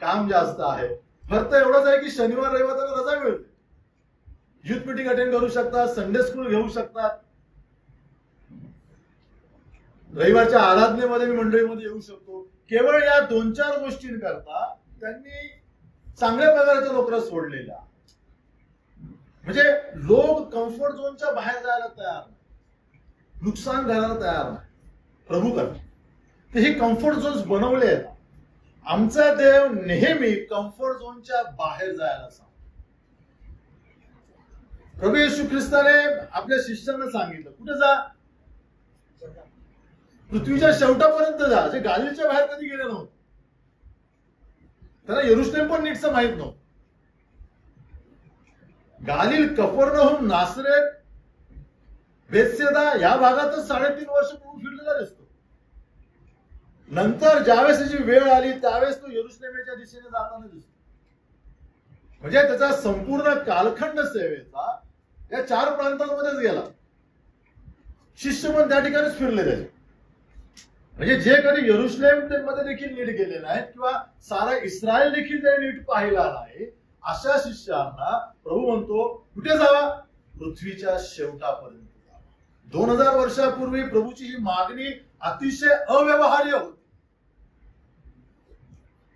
काम जास्त आहे. फक्त एवढंच आहे की शनिवार रविवार त्यांना रजा मिळते. युथ मीटिंग अटेंड करू शकतात, संडे स्कूल घेऊ शकतात, रविवारच्या आराधनेमध्ये मी मंडळीमध्ये येऊ शकतो. केवळ या 2-4 गोष्टींकरता त्यांनी चांगल्या पगाराच्या नोकऱ्या सोडलेल्या. म्हणजे लोक कम्फर्ट झोनच्या बाहेर जायला तयार नाही, नुकसान करायला तयार नाही, प्रभू करतात. तर हे कम्फर्ट झोन्स बनवले आहेत. आमचा देव नेहमी कम्फर्ट झोनच्या बाहेर जायला सांगतो. प्रभू येशू ख्रिस्ताने आपल्या शिष्यांना सांगितलं, कुठे जा? पृथ्वीच्या शेवटापर्यंत जा. जे गालिलच्या बाहेर कधी गेले नव्हते, त्यांना यरुशलेम पण नीटचं माहित नव्हतं. गालिल, कफरनहूम, नासरेत, बेतसेदा या भागातच 3.5 वर्ष प्रभू फिरलेला दिसतो. नंतर ज्यावेळेस त्याची वेळ आली त्यावेळेस तो यरुशलेमेच्या दिशेने जाताना दिसतो. म्हणजे त्याचा संपूर्ण कालखंड सेवेचा या 4 प्रांतांमध्येच गेला. शिष्य पण त्या ठिकाणीच फिरले त्याचे. म्हणजे जे कधी यरुशलेम मध्ये देखील नीट गेले नाहीत किंवा सारा इस्रायल देखील त्याने नीट पाहिला नाही, अशा शिष्यांना प्रभू म्हणतो कुठे जावा? पृथ्वीच्या शेवटापर्यंत जावा. 2000 वर्षापूर्वी प्रभूची ही मागणी अतिशय अव्यवहार्य होती.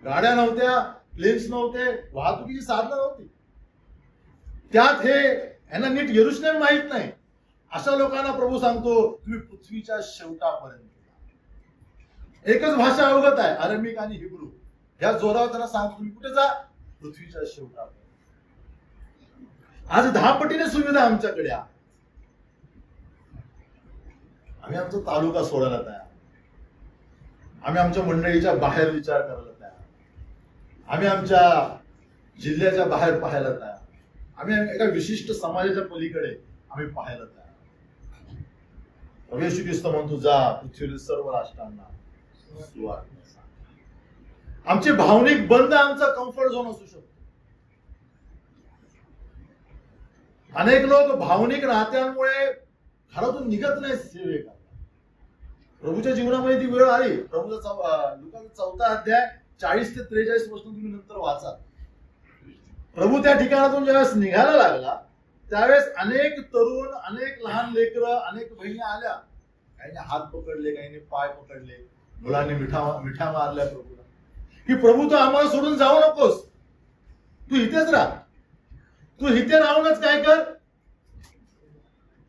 गाड्या नव्हत्या, प्लेन्स नव्हते, वाहतुकीची साधनं नव्हती. त्यात हे यांना नीट यरुशलेम माहित नाही, अशा लोकांना प्रभू सांगतो तुम्ही पृथ्वीच्या शेवटापर्यंत. एकच भाषा अवगत आहे, अरेमिक आणि हिब्रू. या जोरावर त्यांना सांगतो तुम्ही कुठे जा? पृथ्वीच्या शेवटापर्यंत. आज 10 पटीने सुविधा आमच्याकडे आहे. आम्ही आमचा तालुका सोडायला तयार, आम्ही आमच्या मंडळीच्या बाहेर विचार करायला तयार, आम्ही आमच्या जिल्ह्याच्या बाहेर पाहायला तयार, आम्ही एका विशिष्ट समाजाच्या पलीकडे आम्ही पाहायला तयार. येशू ख्रिस्त म्हणतो जा पृथ्वीवरील सर्व राष्ट्रांना सुवार्ता सांगा. आमचे भावनिक बंध आमचा कम्फर्ट झोन असू शकतो. अनेक लोक भावनिक नात्यांमुळे घरातून निघत नाही सेवेकरता. प्रभूच्या जीवनामध्ये ती वेळ आली. प्रभूचा लुकाचा 4 अध्याय 40 ते 43 वचन तुम्ही नंतर वाचा. प्रभू त्या ठिकाणातून ज्यावेळेस निघायला लागला त्यावेळेस अनेक तरुण, अनेक लहान लेकरं, अनेक बहिणी आल्या. काहींनी हात पकडले, काहींनी पाय पकडले, मुलांनी मिठा मारल्या प्रभूला की प्रभू तू आम्हाला सोडून जाऊ नकोस, तू इथेच राहा, तू इथे राहूनच काय कर?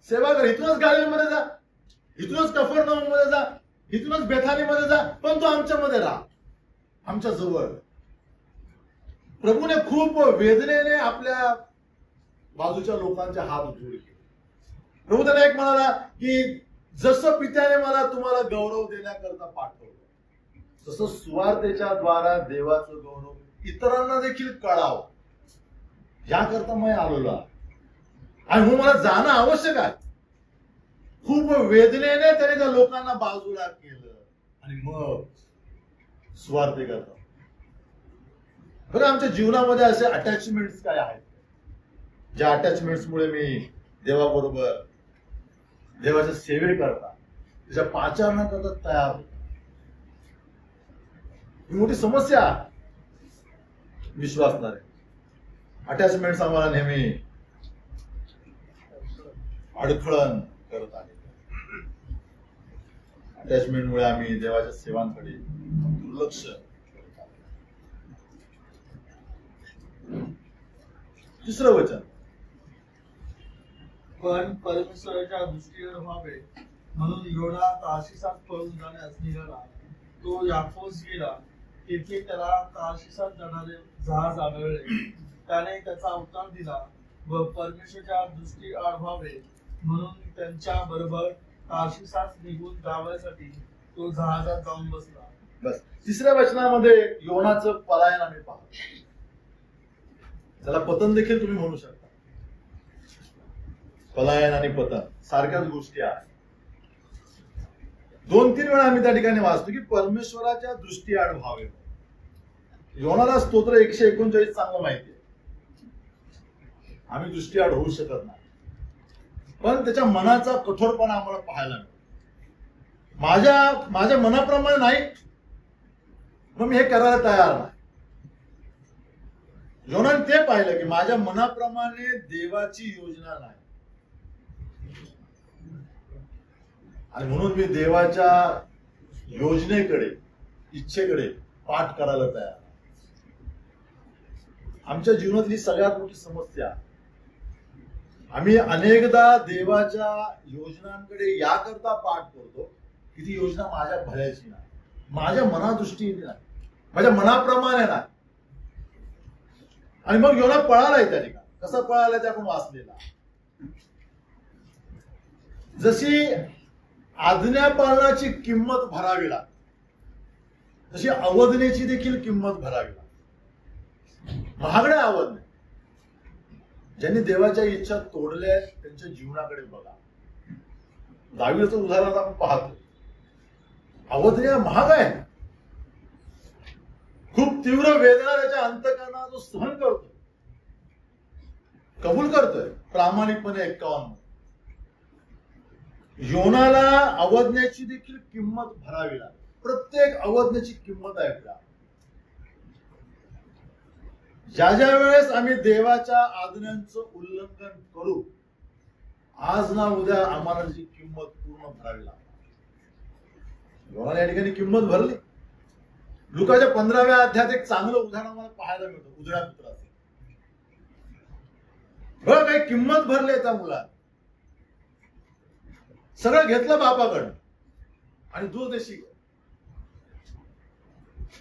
सेवा कर. इथूनच गालिलमध्ये जा, इथूनच कफरनहूममध्ये जा, इथूनच बेथानीमध्ये जा, पण तू आमच्यामध्ये राहा, आमच्या जवळ. प्रभूने खूप वेदनेने आपल्या बाजूच्या लोकांचे हात जोडले. प्रभू त्याला एक म्हणाला की जसं पित्याने मला तुम्हाला गौरव देण्याकरता पाठवलं, तसं सुवार्तेच्या द्वारा देवाचं गौरव इतरांना देखील कळावं याकरता मी आलेलो आहे. आणि म्हणून मला जाणं आवश्यक आहे. खूप वेदनेने त्याने त्या लोकांना बाजूला केलं आणि मग सुवार्ते करता. बरं, आमच्या जीवनामध्ये असे अटॅचमेंट्स काय आहेत ज्या अटॅचमेंट्समुळे मी देवाबरोबर, देवाच्या सेवेकरता, त्याच्या पाचारणाकरता तयार होतो. ही मोठी समस्या विश्वासणारे. अटॅचमेंट्स आम्हाला नेहमी अडखळण करत आहे. अटॅचमेंटमुळे आम्ही देवाच्या सेवांकडे दुर्लक्ष. तिसरं वचन,
पण परमेश्वराच्या दृष्टीवर व्हावे म्हणून योना तार्शिशात पळून जाण्यास निघाला. तो याफोस गेला. तेथे त्याला तार्शिशात जाणारे जहाज आढळले. त्याने त्याचा उत्तर दिला व परमेश्वराच्या दृष्टी आड व्हावे म्हणून त्यांच्या बरोबर तार्शिशात निघून जाण्यासाठी तो जहाजात जाऊन बसला.
बस. तिसऱ्या वचनामध्ये योनाचं पलायन आम्ही पाहतो. त्याला पतन देखील तुम्ही म्हणू शकता. पलायन आणि पतन सारख्याच गोष्टी आहेत. 2-3 वेळा आम्ही त्या ठिकाणी वाचतो की परमेश्वराच्या दृष्टी आड व्हावे. योनाला स्तोत्र 139 चांगलं माहिती आहे. आम्ही दृष्टी आड होऊ शकत नाही, पण त्याच्या मनाचा कठोरपणा आम्हाला पाहायला मिळतो. माझ्या मनाप्रमाणे नाही, मग मी हे करायला तयार नाही. योनाने ते पाहिलं की माझ्या मनाप्रमाणे देवाची योजना नाही, आणि म्हणून मी देवाच्या योजनेकडे, इच्छेकडे पाठ करायला तयार. आमच्या जीवनातली सगळ्यात मोठी समस्या, आम्ही अनेकदा देवाच्या योजनांकडे याकरता पाठ करतो की ती योजना माझ्या भल्याची नाही, माझ्या मनादृष्टीने नाही, माझ्या मनाप्रमाणे नाही. आणि मग योना पळालाय त्या ठिकाणी. कसा पळालाय ते आपण वाचलेला. जशी आज्ञा पालनाची किंमत भरावी लागते, तशी अवज्ञेची देखील किंमत भरावी लागते. महागड्या अवज्ञा, ज्यांनी देवाच्या इच्छा तोडल्या त्यांच्या जीवनाकडे बघा. दावीचं उदाहरण आपण पाहतो. अवज्ञा महाग आहे. खूप तीव्र वेदना त्याच्या अंतःकरणात जो सहन करतो, कबूल करतोय प्रामाणिकपणे 51. योनाला अवज्ञेची देखील किंमत भरावी लागते. प्रत्येक अवज्ञेची किंमत आहे आपल्याला. ज्या वेळेस आम्ही देवाच्या आज्ञांचं उल्लंघन करू, आज ना उद्या आम्हाला त्याची किंमत पूर्ण भरावी लागते. योनाने या ठिकाणी किंमत भरली. लुकाच्या 15व्या अध्यायात एक चांगलं उदाहरण आम्हाला पाहायला मिळतं उजळ्या पुत्राचं. बघ, काही किंमत भरली त्या मुलाने. सगळं घेतलं बापाकडं आणि दूरदेशी गेलं.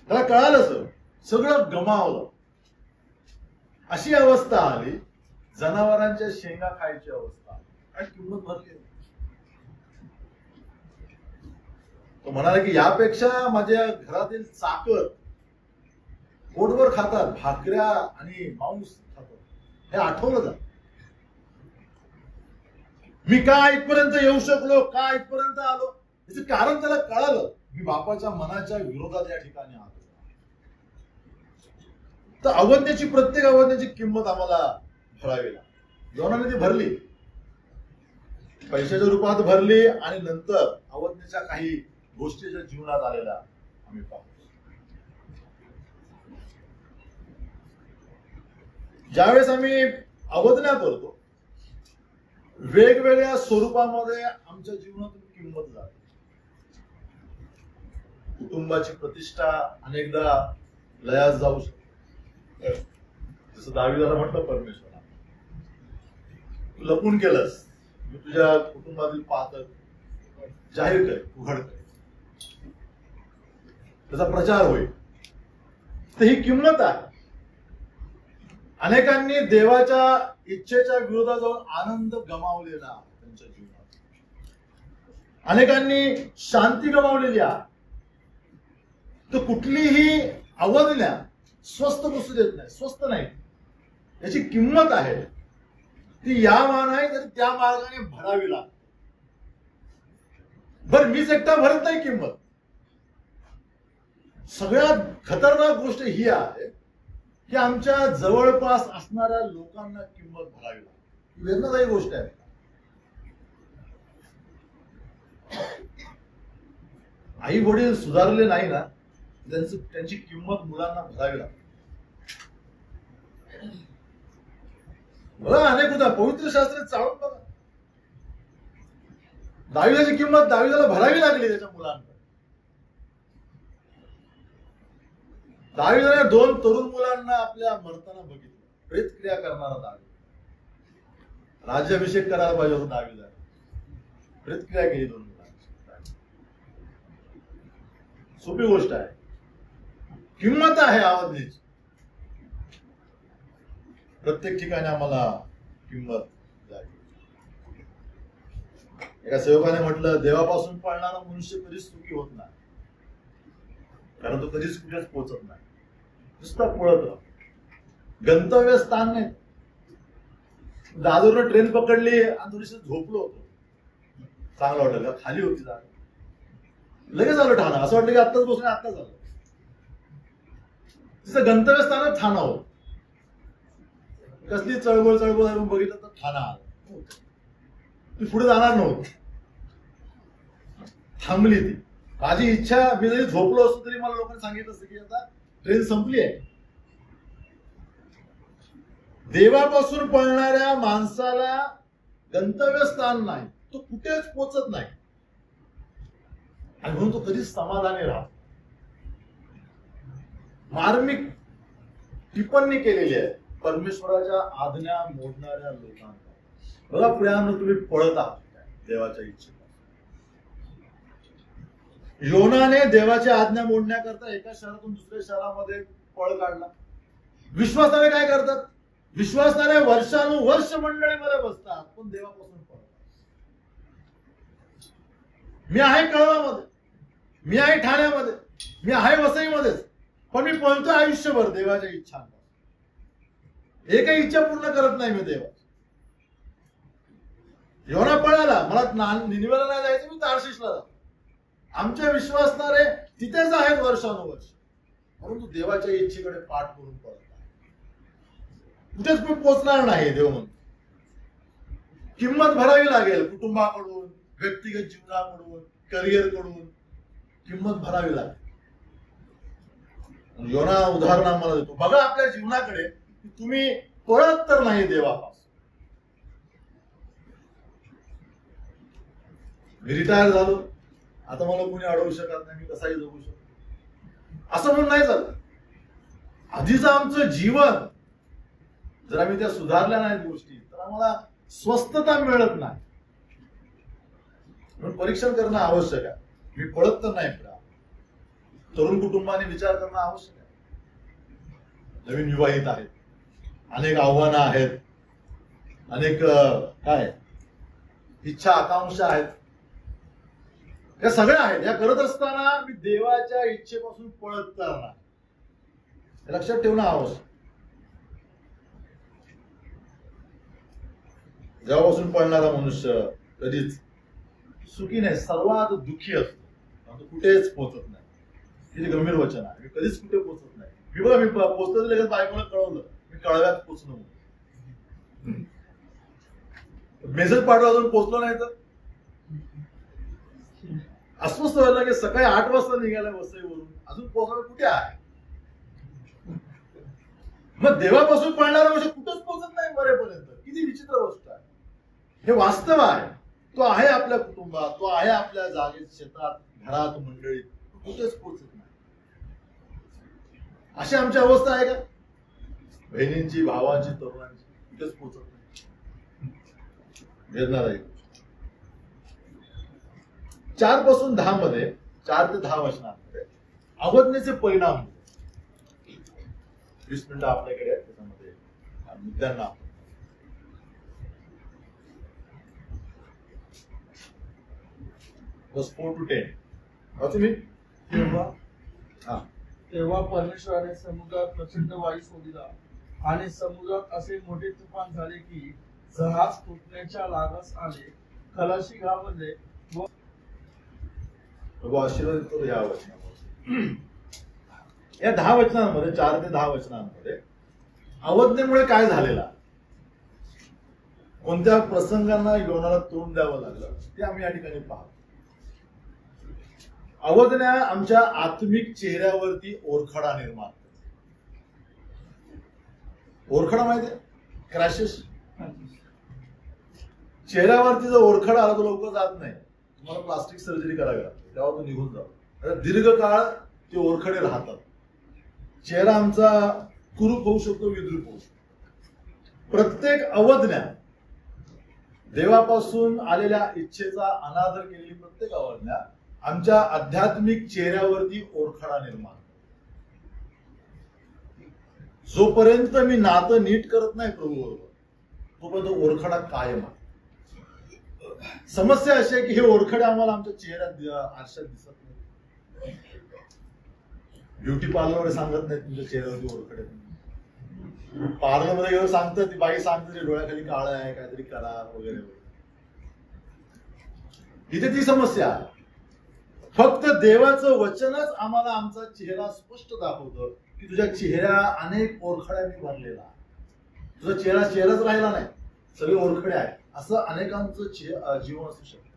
त्याला कळालं सगळं गमावलं. अशी अवस्था आली, जनावरांच्या शेंगा खायची अवस्था आली आणि किंमत भरली. तो म्हणाला की यापेक्षा माझ्या घरातील चाकर पोटभर खातात, भाकऱ्या आणि मांस खातात, हे आठवलं जात. मी का इथपर्यंत येऊ शकलो, का इथपर्यंत आलो, याचं कारण त्याला कळालं. मी बापाच्या मनाच्या विरोधात या ठिकाणी आलो. तर अवज्ञेची, प्रत्येक अवज्ञेची किंमत आम्हाला भरावी लागते. योनाने ती भरली, पैशाच्या रूपात भरली, आणि नंतर अवज्ञेच्या काही गोष्टीच्या जीवनात आलेल्या आम्ही पाहतो. ज्यावेळेस आम्ही अवज्ञा करतो, वेगवेगळ्या स्वरूपामध्ये आमच्या जीवनातून किंमत जाते. कुटुंबाची प्रतिष्ठा अनेकदा लयास जाऊ शकते. जसं दावीदाला म्हटलं, परमेश्वरा तू लपून केलंस, मी तुझ्या कुटुंबातील पातळ जाहीर कर, उघड कर, त्याचा प्रचार होईल. तर ही किंमत आहे. अनेकांनी देवाच्या इच्छेच्या विरोधात जाऊन आनंद गमावलेला त्यांच्या जीवनात. अनेकांनी शांती गमावलेली आहे. तर कुठलीही अवज्ञा स्वस्त बसू देत नाही, स्वस्त नाही. याची किंमत आहे, ती या मार्गाने तर त्या मार्गाने भरावी लागते. बर, मीच एकटा भरत नाही किंमत. सगळ्यात खतरनाक गोष्ट ही आहे की आमच्या जवळपास असणाऱ्या लोकांना किंमत भरावी लागते. वेदनादायी गोष्ट आहे. आई वडील सुधारले नाही ना, त्यांची किंमत मुलांना भरावी लागते. बघा, अनेक उदा पवित्र शास्त्र चालून बघा. दाविदाची किंमत दाविदाला भरावी लागली त्याच्या मुलांकडे. दाविदाने 2 तरुण मुलांना आपल्या मरताना बघितलं. प्रेतक्रिया करणारा दावीद. राज्याभिषेक करायला पाहिजे होता दाविदाने. प्रेतक्रिया केली 2 मुलांची. सोपी गोष्ट आहे. किंमत आहे आवाजनीची. प्रत्येक ठिकाणी आम्हाला किंमत द्यावी. एका सेवकाने म्हटलं, देवापासून पळणारा मनुष्य कधीच सुखी होत नाही, कारण तो कधीच कुठेच पोहोचत नाही. नुसता पळत राहतो. गंतव्य स्थान नाही. दादरनं ट्रेन पकडली आणि थोडीशी झोपलो होतो. चांगलं वाटलं का? खाली होती जागा. लगेच आलं ठाणा. असं वाटलं की आत्ताच बसून आत्ताच आलं. तिचं गंतव्य स्थान ठाणा होत. कसली चळवळ बघितलं तर ठाणा आलं. ती पुढे जाणार नव्हती, थांबली ती. माझी इच्छा, मी जरी झोपलो असतो तरी मला लोकांनी सांगितलं असतं की आता ट्रेन संपली आहे. देवापासून पळणाऱ्या माणसाला गंतव्य स्थान नाही, तो कुठेच पोचत नाही, आणि म्हणून तो कधीच समाधानी राहतो. मार्मिक टिप्पणी केलेली आहे परमेश्वराच्या आज्ञा मोडणाऱ्या लोकांना. बघा पुढे तुम्ही पळत आहात देवाच्या इच्छेत. योनाने देवाच्या आज्ञा मोडण्याकरता एका शहरातून दुसऱ्या शहरामध्ये पळ काढला. विश्वासाने काय करतात? विश्वासाने वर्षानुवर्ष मंडळीमध्ये बसतात, पण देवापासून पळतात. मी आहे कळवामध्ये, मी आहे ठाण्यामध्ये, मी आहे वसईमध्येच, पण मी पळतो आयुष्यभर देवाच्या इच्छा. एकही इच्छा पूर्ण करत नाही मी देवाची. योना पळाला, मला निनिवेला नाही जायचं, मी तार्शिषला जातो. आमच्या विश्वासणारे तिथेच आहेत वर्षानुवर्ष, परंतु देवाच्या इच्छेकडे पाठ करून पळत आहे. कुठेच मी पोचणार नाही. देव म्हणतो किंमत भरावी लागेल. कुटुंबाकडून, व्यक्तिगत जीवनाकडून, करिअर कडून किंमत भरावी लागेल. योना उदाहरण आम्हाला देतो. बघा आपल्या जीवनाकडे, तुम्ही पळत तर नाही देवापासून. मी रिटायर झालो, आता मला कोणी अडवू शकत नाही, मी कसाही जगू शकतो असं म्हणून नाही चालत. आधीच आमचं जीवन जर आम्ही त्या सुधारल्या नाहीत गोष्टी, तर आम्हाला स्वस्थता मिळत नाही. म्हणून परीक्षण करणं आवश्यक आहे. मी पळत तर नाही पुढे. तरुण कुटुंबाने विचार करणं आवश्यक आहे. नवीन विवाहित आहेत, अनेक आव्हानं आहेत, अनेक काय इच्छा आकांक्षा आहेत, या सगळ्या आहेत. या करत असताना मी देवाच्या इच्छेपासून पळत करणार, हे लक्षात ठेवणं आवश्यक. देवापासून पळणारा मनुष्य कधीच सुखी नाही, सर्वात दुःखी असतो, तो कुठेच पोचत नाही. किती गंभीर वचन आहे. मी कधीच कुठे पोचत नाही. मी बघा, मी पोचतो लगेच बायकोला कळवलं मी कळव्यात पोचलो. मेसेज पाठवा, अजून पोचलो नाही तर अस्वस्थ व्हायला की सकाळी 8 वाजता निघाला वसईवरून, अजून पोहोचणं कुठे आहे. मग देवापासून पळणारा मनुष्य कुठंच पोहोचत नाही मरेपर्यंत. किती विचित्र गोष्ट आहे. हे वास्तव आहे. तो आहे आपल्या कुटुंबात, तो आहे आपल्या जागेत, शेतात, घरात, मंडळीत, कुठेच पोहोचत नाही. अशी आमची अवस्था आहे का? बहिणींची, भावांची, तरुणांची कुठेच पोहोचत नाही. वेदनादायी. 4 पासून 10 मध्ये, 4 ते 10 वचनांमध्ये अवज्ञेचे परिणाम. 20 मिनिटं आपल्याकडे आहेत, त्याच्यामध्ये मुद्द्यांना बस 4 to 10 तुम्ही.
तेव्हा परमेश्वराने समुद्रात प्रचंड वायू सोडला आणि समुद्रात असे मोठे तुफान झाले की जहाज फुटण्याच्या लागस आले. खलाशी घाबरले व
आशीर्वाद करू या वचनामध्ये. या 10 वचनांमध्ये, 4 ते 10 वचनांमध्ये अवज्ञेमुळे काय झालेला, कोणत्या प्रसंगांना योनाला तोंड द्यावं लागलं, ते आम्ही या ठिकाणी पाहतो. अवज्ञा आमच्या आत्मिक चेहऱ्यावरती ओरखडा निर्माण करते. ओरखडा माहितीये? क्रॅशेस. चेहऱ्यावरती जर ओरखडा आला तो लवकर जात नाही. तुम्हाला प्लास्टिक सर्जरी करावी लागते, तेव्हा तो निघून जातो. दीर्घकाळ ते ओरखडे राहतात. चेहरा आमचा कुरूप होऊ शकतो, विद्रूप होऊ शकतो. प्रत्येक अवज्ञा, देवापासून आलेल्या इच्छेचा अनादर केलेली प्रत्येक अवज्ञा आमच्या आध्यात्मिक चेहऱ्यावरती ओरखडा निर्माण. जोपर्यंत मी नातं नीट करत नाही प्रभू बरोबर, तोपर्यंत ओरखडा कायम आहे. समस्या अशी आहे की हे ओरखडे आम्हाला आमच्या चेहऱ्यात आरशात दिसत नाही. ब्युटी पार्लरमध्ये सांगत नाही तुमच्या चेहऱ्यावरती ओरखडे. पार्लरमध्ये गेलो सांगतात, ती बाई सांगते डोळ्याखाली काळं आहे, काहीतरी करा वगैरे वगैरे. इथे ती समस्या आहे. फक्त देवाचं वचनच आम्हाला आमचा चेहरा स्पष्ट दाखवतं की तुझ्या चेहऱ्या अनेक ओरखड्यांनी भरलेला. तुझा चेहराच राहिला नाही, सगळे ओरखडे आहेत. असं अनेकांचं जीवन असू शकतं.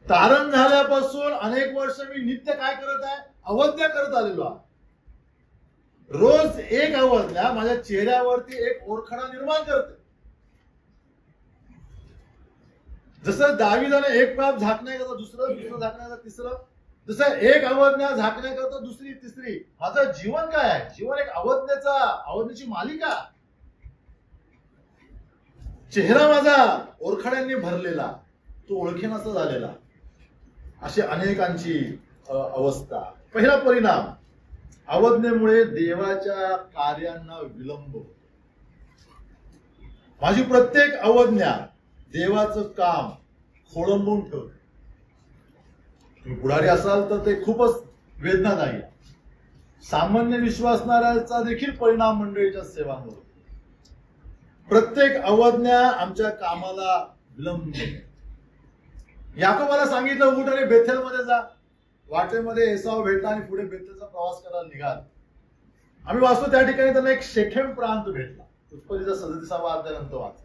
तारण झाल्यापासून अनेक वर्ष मी नित्य काय करत आहे, अवज्ञा करत आलेलो आहे. रोज एक अवज्ञा माझ्या चेहऱ्यावरती एक ओरखडा निर्माण करते. जसं दाविदाने एक पाप झाकण्याकरता दुसरं झाकण्याकरता तिसरं, जसं एक अवज्ञा झाकण्याकरता दुसरी तिसरी. माझं जीवन काय आहे? जीवन एक अवज्ञेची मालिका. चेहरा माझा ओरखड्यांनी भरलेला, तो ओळखेनासा झालेला. अशी अनेकांची अवस्था. पहिला परिणाम, अवज्ञेमुळे देवाच्या कार्यांना विलंब होतो. माझी प्रत्येक अवज्ञा देवाचं काम खोळंबून ठेवते. तुम्ही पुढारी असाल तर ते खूपच वेदनादायी आहे. सामान्य विश्वासणाऱ्याचा देखील परिणाम मंडळीच्या सेवांवर. प्रत्येक अवज्ञा आमच्या कामाला विलंब. याकोबाला सांगितलं उठ आणि बेथेलमध्ये जा. वाटेमध्ये एसाव भेटला आणि पुढे बेथेलचा प्रवास करायला निघाल. आम्ही वाचतो त्या ठिकाणी त्यांना एक शेखेम प्रांत भेटला. उत्पत्तीचा 37 अध्यायानंतर वाचा.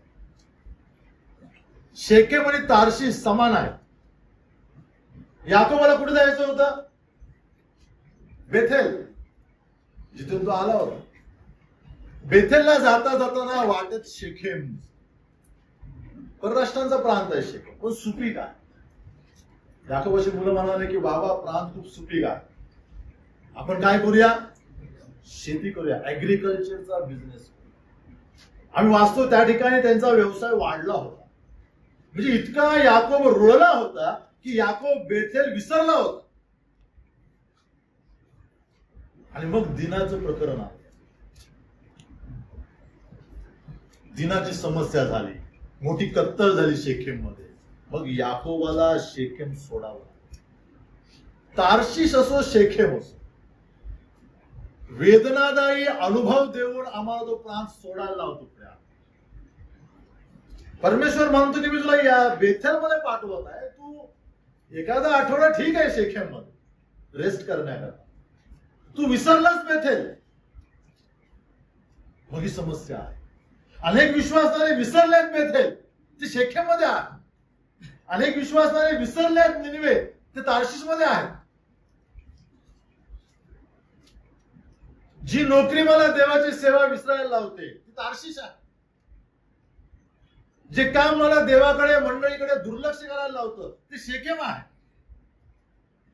शेखेम आणि तार्शिश समान आहे. याकोबाला कुठे जायचं होतं? बेथेल, जिथून तो आला होता. बेथेलला जाता जाताना वाटेत शेखेम, परराष्ट्रांचा प्रांत आहे शेखेम, पण सुपीक आहे. याकोबाची मुलं म्हणाले की बाबा प्रांत खूप सुपीक आहे, आपण काय करूया, शेती करूया, ऍग्रिकल्चरचा बिझनेस. आम्ही वाचतो त्या ठिकाणी त्यांचा व्यवसाय वाढला होता. म्हणजे इतका याकोब रुळला होता की याकोब बेथेल विसरला होता. आणि मग दिनाचं प्रकरण आलं. दिनाची समस्या झाली, मोठी कत्तल झाली शेखेम मध्ये. मग याकोबाला शेखेम सोडावं. तार्शिश असो शेखेम असो, वेदनादायी अनुभव देऊन आम्हाला तो प्रांत सोडायला लावतो. परमेश्वर म्हणतो की मी तुला या बेथेल मध्ये पाठवत आहे, तू एखादा आठवडा ठीक आहे शेखेम मध्ये रेस्ट करण्याकरता, तू विसरलाच बेथेल. मग ही समस्या आहे. अनेक विश्वासणारे विसरलेत बेथेल, ते शेखेम मध्ये आहेत. अनेक विश्वासणारे विसरलेत निनिवे, ते तार्शिश मध्ये आहेत. जी नोकरी मला देवाची सेवा विसरायला लावते ती तार्शिश आहे. जे काम मला देवाकडे मंडळीकडे दुर्लक्ष करायला लावतं ते शेखेम आहे.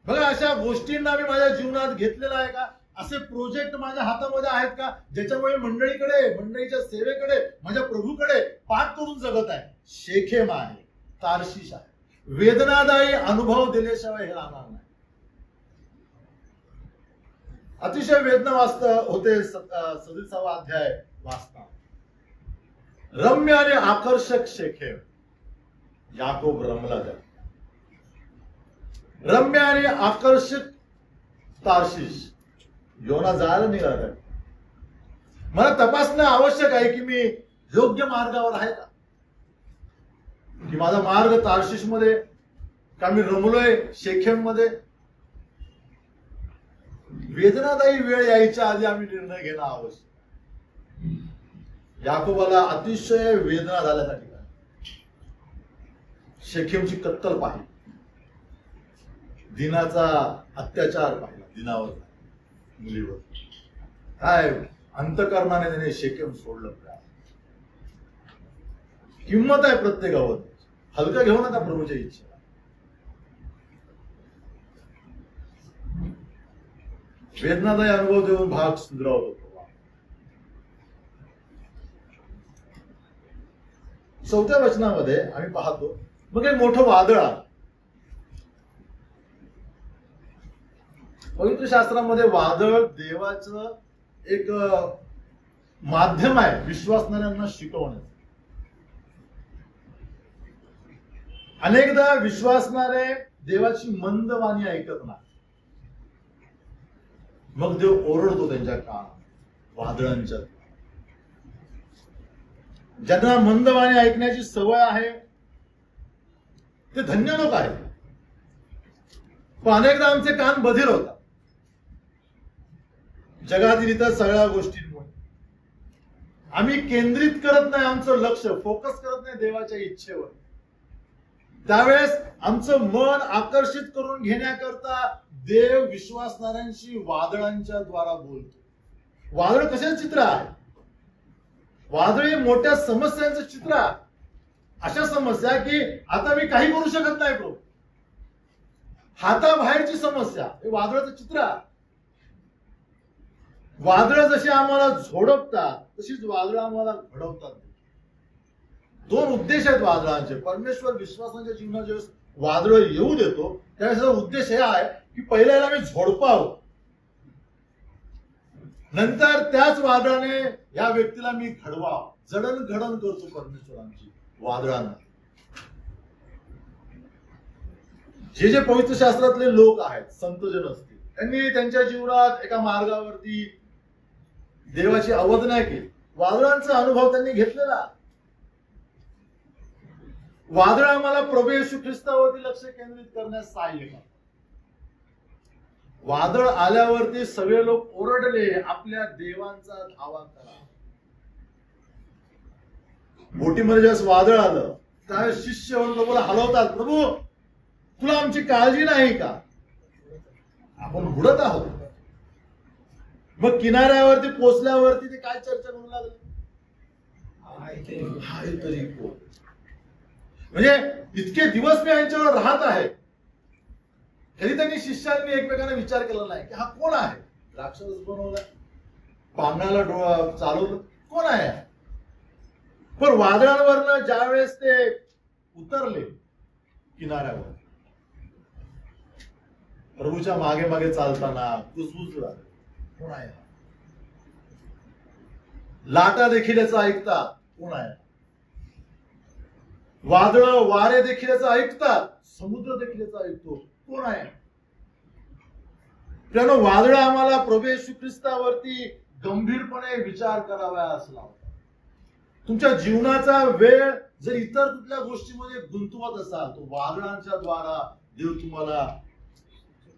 बघा, अशा गोष्टींना मी माझ्या जीवनात घेतलेला आहे का? असे प्रोजेक्ट माझ्या हातामध्ये आहेत का ज्याच्यामुळे मंडळीकडे, मंडळीच्या सेवेकडे, माझ्या प्रभूकडे पाठ करून जगत आहे? शेखेम आहे, तार्शिश आहे. वेदनादायी अनुभव दिल्याशिवाय हे राहणार नाही. अतिशय वेदना होते. 37 अध्याय वाचता. रम्य आणि आकर्षक शेखेम, याकोब रमला त्या. रम्य आणि आकर्षक तार्शिश, योना जायला निघाला. मला तपासणं आवश्यक आहे की मी योग्य मार्गावर आहे का, की माझा मार्ग तार्शिश मध्ये का मी रमलोय शेखेम मध्ये. वेदनादायी वेळ यायच्या आधी आम्ही निर्णय घेणं आवश्यक. याकोबाला अतिशय वेदना झाल्या त्या ठिकाणी. शेखेमची कत्तल पाहिली, दिनाचा अत्याचार पाहिला, दिनावर, मुलीवर. काय अंतकरणाने त्याने शेखेम सोडलं. किंमत आहे प्रत्येक अवधीची. हलका घेऊ नका प्रभूच्या इच्छेला. वेदनादायी अनुभव देऊन भाग सुधरवतो. चौथ्या वचनामध्ये आम्ही पाहतो मग एक मोठं वादळ आलं. पवित्र शास्त्रामध्ये वादळ देवाचं एक माध्यम आहे विश्वासणाऱ्यांना शिकवण्याचं. अनेकदा विश्वासणारे देवाची मंद वाणी ऐकत नाही. मग देव ओरडतो त्यांच्या कानात वादळांच्या. ज्यांना मंद वाणी ऐकण्याची सवय आहे ते धन्य लोक आहेत. पण अनेकदा आमचे कान बधीर होतात जगातील इतर सगळ्या गोष्टींमुळे. आम्ही केंद्रित करत नाही आमचं लक्ष, फोकस करत नाही देवाच्या इच्छेवर. त्यावेळेस आमचं मन आकर्षित करून घेण्याकरता देव विश्वासणाऱ्यांशी वादळांच्या द्वारा बोलतो. वादळ कशाचं चित्र आहे? वादळ हे मोठ्या समस्यांचं चित्र आहे. अशा समस्या की आता मी काही करू शकत नाही प्रभू, हाताबाहेरची समस्या, हे वादळाचं चित्र आहे. वादळ जशी आम्हाला झोडपतात तशीच वादळ आम्हाला घडवतात. दोन उद्देश आहेत वादळांचे. परमेश्वर विश्वासाच्या जीवनात ज्यावेळेस वादळ येऊ देतो त्यावेळेस उद्देश हे आहे की पहिल्याला मी झोडपावं, नंतर त्याच वादळाने या व्यक्तीला मी घडवावं. जडणघडण करतो परमेश्वर आमची वादळांना. जे जे पवित्र शास्त्रातले लोक आहेत, संतजन असतील, त्यांनी त्यांच्या जीवनात एका मार्गावरती देवाची अवज्ञा केली. वादळांचा अनुभव त्यांनी घेतलेला. वादळ आम्हाला प्रभू येशू ख्रिस्तावरती लक्ष केंद्रित करण्यास सहाय्य करतात. वादळ आल्यावरती सगळे लोक ओरडले, आपल्या देवांचा धावा करा. बोटीमध्ये ज्यावेळेस वादळ आलं त्यावेळेस शिष्य प्रभूला हलवतात, प्रभू तुला आमची काळजी नाही का? आपण बुडत आहोत. मग किनाऱ्यावरती पोचल्यावरती ते काय चर्चा करू लागले? हाय तरी कोण? म्हणजे इतके दिवस मी यांच्यावर राहत आहे, तरी त्यांनी शिष्यांनी एकमेकांना विचार केला नाही की हा कोण आहे? राक्षस बनवला, पांगणाला चालवलं, कोण आहे? पण वादळांवरनं ज्यावेळेस ते उतरले किनाऱ्यावर, प्रभूच्या मागे मागे चालताना कुजबुज लागले, कोण आहे? लाटा देखील याचं ऐकतात, कोण आहे? वादळ वारे देखील याचं ऐकतात, समुद्र देखील याचं ऐकतो, कोण आहे? त्यानं वादळ आम्हाला प्रभू येशू ख्रिस्तावरती गंभीरपणे विचार करावा असला. तुमच्या जीवनाचा वेळ जर इतर कुठल्या गोष्टीमध्ये गुंतवत असाल तर वादळांच्या द्वारा देव तुम्हाला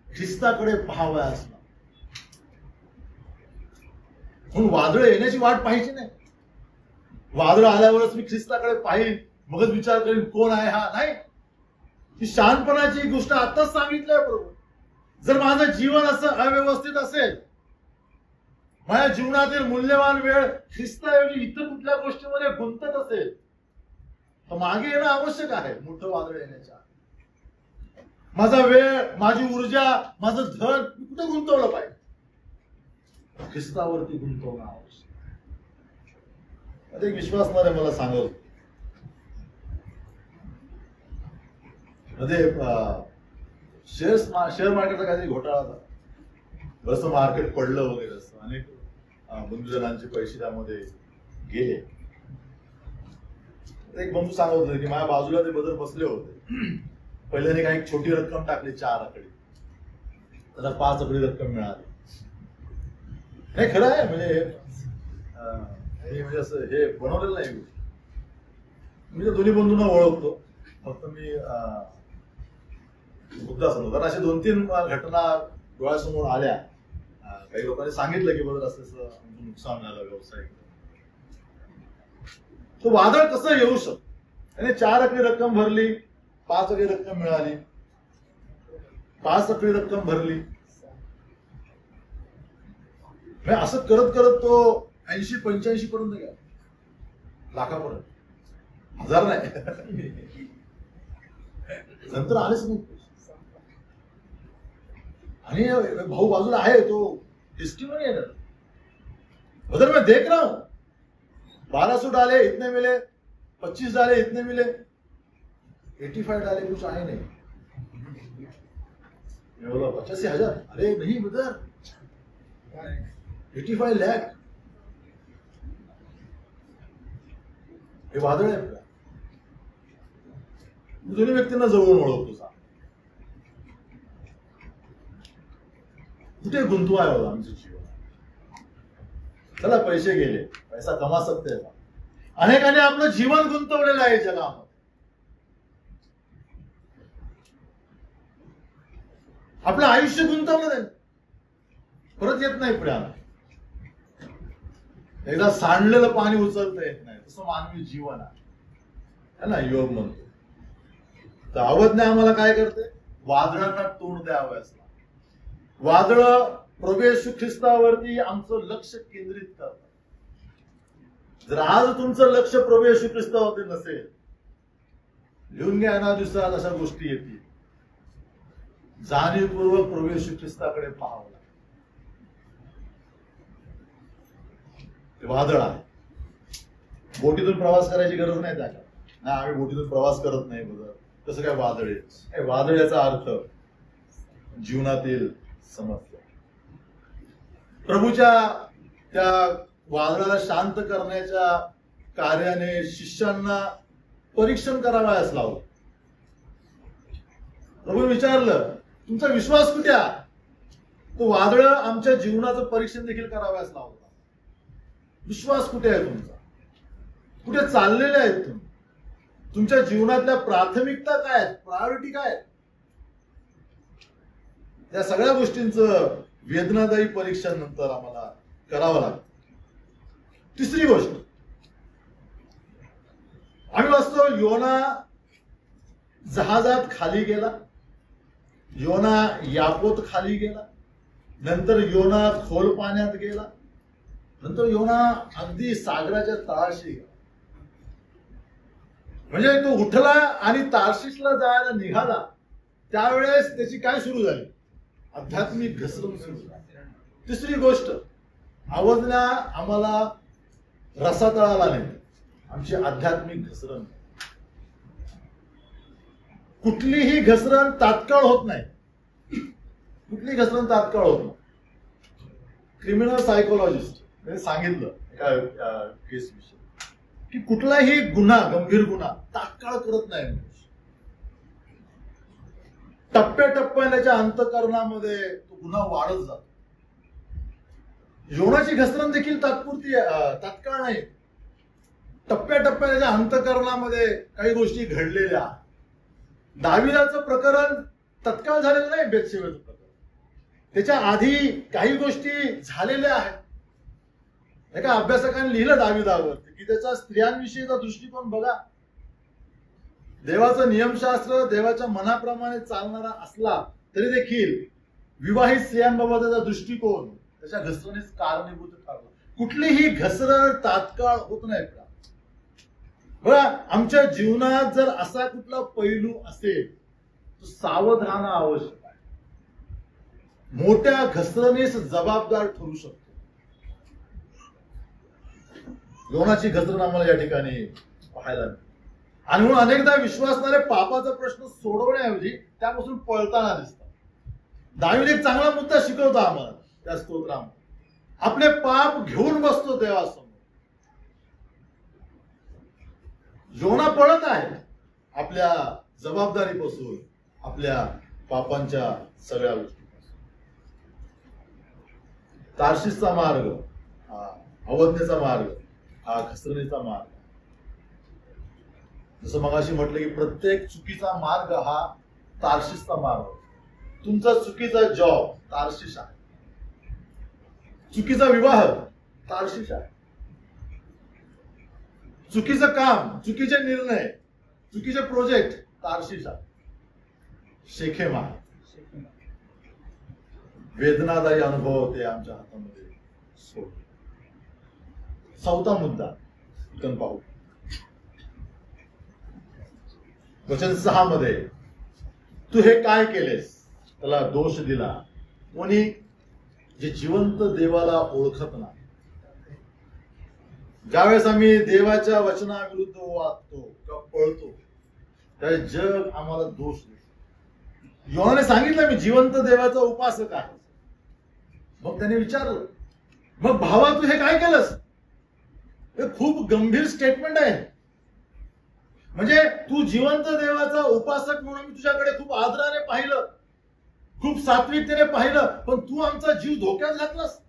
ख्रिस्ताकडे पाहावा असला. म्हणून वादळ येण्याची वाट पाहिजे नाही. वादळ आल्यावरच मी ख्रिस्ताकडे पाहिन, मगच विचार करीन कोण आहे हा. नाही, ही शहाणपणाची गोष्ट आताच सांगितलंय बरोबर. जर माझं जीवन असं अव्यवस्थित असेल, माझ्या जीवनातील मूल्यवान वेळ ख्रिस्ताऐवजी इतर कुठल्या गोष्टीमध्ये गुंतत असेल तर मागे येणं आवश्यक आहे. मोठं वादळ येण्याच्या माझा वेळ, माझी ऊर्जा, माझं धन कुठे गुंतवलं पाहिजे? ख्रिस्तावरती गुंतवणं आवश्यक. एक विश्वासणारे मला सांगत मध्ये शेअर मार्केटचा काहीतरी घोटाळा झाला, बरंच मार्केट पडलं वगैरे असं. अनेक बंधुजनांचे पैसे त्यामध्ये गेले. एक बंधू सांगत होते की माझ्या बाजूला ते बदल बसले होते. पहिल्याने काही छोटी रक्कम टाकली, 4 आकडे, त्याला 5 आकडी रक्कम मिळाली. हे खरं आहे, म्हणजे असं हे बनवलेलं नाही. मी तर दोन्ही बंधूंना ओळखतो, फक्त मी मुद्दा समजतो. अशा 2-3 घटना डोळ्यासमोर आल्या. काही लोकांनी सांगितलं की बदल असं नुकसान झालं व्यवसाय. तो वादळ कसं येऊ शकतो? त्याने 4 आकडी रक्कम भरली, 5 आकडी रक्कम मिळाली, 5 आकडी रक्कम भरली. असं करत करत तो 80-85 पर्यंत गेला, लाखापर्यंत, 1000 नाही. नंतर आलेच नाही. आणि भाऊ बाजूला आहे, तो टेस्टिमनी है। उधर मैं देख रहा हूं 1200 डाले इतने मिले, 25 डाले इतने मिले, 85 डाले कुछ आए नहीं। मैं बोला 85,000, अरे नहीं ब्रदर 85 लाख, हे वादळ आहे का? मी दोन्ही व्यक्तींना जवळून ओळखतो सांग, कुठे गुंतवाय होता आमचं जीवन? चला पैसे गेले, पैसा कमा सकते का? अनेकांनी आपलं जीवन गुंतवलेलं आहे जगामध्ये. आपलं आयुष्य गुंतवलं नाही, परत येत नाही पुढे. एकदा सांडलेलं पाणी उचलता येत नाही, तसं मानवी जीवन आहे ना, योग म्हणतो. तर अवज्ञा आम्हाला काय करते? वादळांना तोंड द्यावं असं. वादळ प्रभू येशू ख्रिस्तावरती आमचं लक्ष केंद्रित करतात. जर आज तुमचं लक्ष प्रभू येशू ख्रिस्तावरती नसेल, लिहून घ्या ना, दिवसात अशा गोष्टी येतील. जाणीवपूर्वक प्रभू येशू ख्रिस्ताकडे पाहावं लागेल. ते वादळ आहे. बोटीतून प्रवास करायची गरज नाही त्याला. ना आम्ही बोटीतून प्रवास करत नाही बघ, कसं काय वादळ आहे? वादळ याचा अर्थ जीवनातील समस्या. प्रभूच्या त्या वादळाला शांत करण्याच्या कार्याने शिष्यांना परीक्षण करावयास लावलं. प्रभू विचारलं, तुमचा विश्वास कुठे आहे? तो वादळ आमच्या जीवनाचं परीक्षण देखील करावयास लावलं. विश्वास कुठे आहे तुमचा? कुठे चाललेले आहेत तुम्ही? तुमच्या जीवनातल्या प्राथमिकता काय आहेत? प्रायोरिटी काय आहेत? या सगळ्या गोष्टींचं वेदनादायी परीक्षण नंतर आम्हाला करावं लागतं. तिसरी गोष्ट, आम्ही वाचतो योना जहाजात खाली गेला, योना यापोत खाली गेला, नंतर योना खोल पाण्यात गेला, नंतर योना अगदी सागराच्या तळाशी गेला. म्हणजे तो उठला आणि तार्शिशला जायला निघाला, त्यावेळेस त्याची काय सुरू झाली? आध्यात्मिक घसरण सुरू झाली. तिसरी गोष्ट, अवज्ञा आम्हाला रसातळाला नाही, आमची आध्यात्मिक घसरण. कुठलीही घसरण तात्काळ होत नाही. कुठली घसरण तात्काळ होत नाही. क्रिमिनल सायकोलॉजिस्ट सांगितलं एका केस विषयी की कुठलाही गुन्हा, गंभीर गुन्हा तात्काळ करत नाही. टप्प्याटप्प्याने त्याच्या अंतःकरणामध्ये तो गुन्हा वाढत जातो. योनाची घसरण देखील तात्काळ नाही. टप्प्याटप्प्याने त्याच्या अंतःकरणामध्ये काही गोष्टी घडलेल्या. दाविदाचं प्रकरण तत्काळ झालेलं नाही. बेतशेबाचं प्रकरण त्याच्या आधी काही गोष्टी झालेल्या आहेत. एका अभ्यासकाने लिहिलं दाविदावर की त्याचा स्त्रियांविषयीचा दृष्टिकोन बघा. देवाचं नियमशास्त्र देवाच्या मनाप्रमाणे चालणारा असला तरी देखील विवाहित स्त्रियांबाबत त्याचा दृष्टिकोन त्याच्या घसरणीस कारणीभूत ठरला. कुठलीही घसरण तात्काळ होत नाही. बघा, आमच्या जीवनात जर असा कुठला पैलू असेल तर सावध राहणं आवश्यक आहे. मोठ्या घसरणीस जबाबदार ठरू शकतो. योनाची घसरण आम्हाला या ठिकाणी पाहायला मिळते. आणि म्हणून अनेकदा विश्वासणारे पापाचा प्रश्न सोडवण्याऐवजी त्यापासून पळताना दिसतात. दावीद एक चांगला मुद्दा शिकवतो आम्हाला त्या स्तोत्रामध्ये. आपले पाप घेऊन बसतो देवासमोर. योना पळत आहे आपल्या जबाबदारीपासून, आपल्या पापांच्या सगळ्या गोष्टीपासून. तार्शिसचा मार्ग हा अवज्ञेचा मार्ग, हा घसरणीचा मार्ग. जसं मगाशी म्हटलं की प्रत्येक चुकीचा मार्ग हा तार्शिसचा मार्ग. तुमचा चुकीचा जॉब तार्शिश आहे. चुकीचा विवाह तार्शिश आहे. चुकीचं काम, चुकीचे निर्णय, चुकीचे प्रोजेक्ट तार्शिश आहे. शेखेम आहे. वेदनादायी अनुभव ते आमच्या हातामध्ये सोड. चौथा मुद्दा आपण पाहू. वचन 6 मध्ये तू हे काय केलेस? त्याला दोष दिला. कोणी? जे जिवंत देवाला ओळखत नाही. ज्यावेळेस आम्ही देवाच्या वचनाविरुद्ध वागतो किंवा पळतो त्यावेळेस जग आम्हाला दोष देतो. योनाने सांगितलं मी जिवंत देवाचा उपासक आहे. मग त्याने विचारलं, मग भावा तू हे काय केलंस? हे खूप गंभीर स्टेटमेंट आहे. म्हणजे तू जिवंत देवाचा उपासक म्हणून मी तुझ्याकडे खूप आदराने पाहिलं, खूप सात्विकतेने पाहिलं, पण तू आमचा जीव धोक्यात घातलास.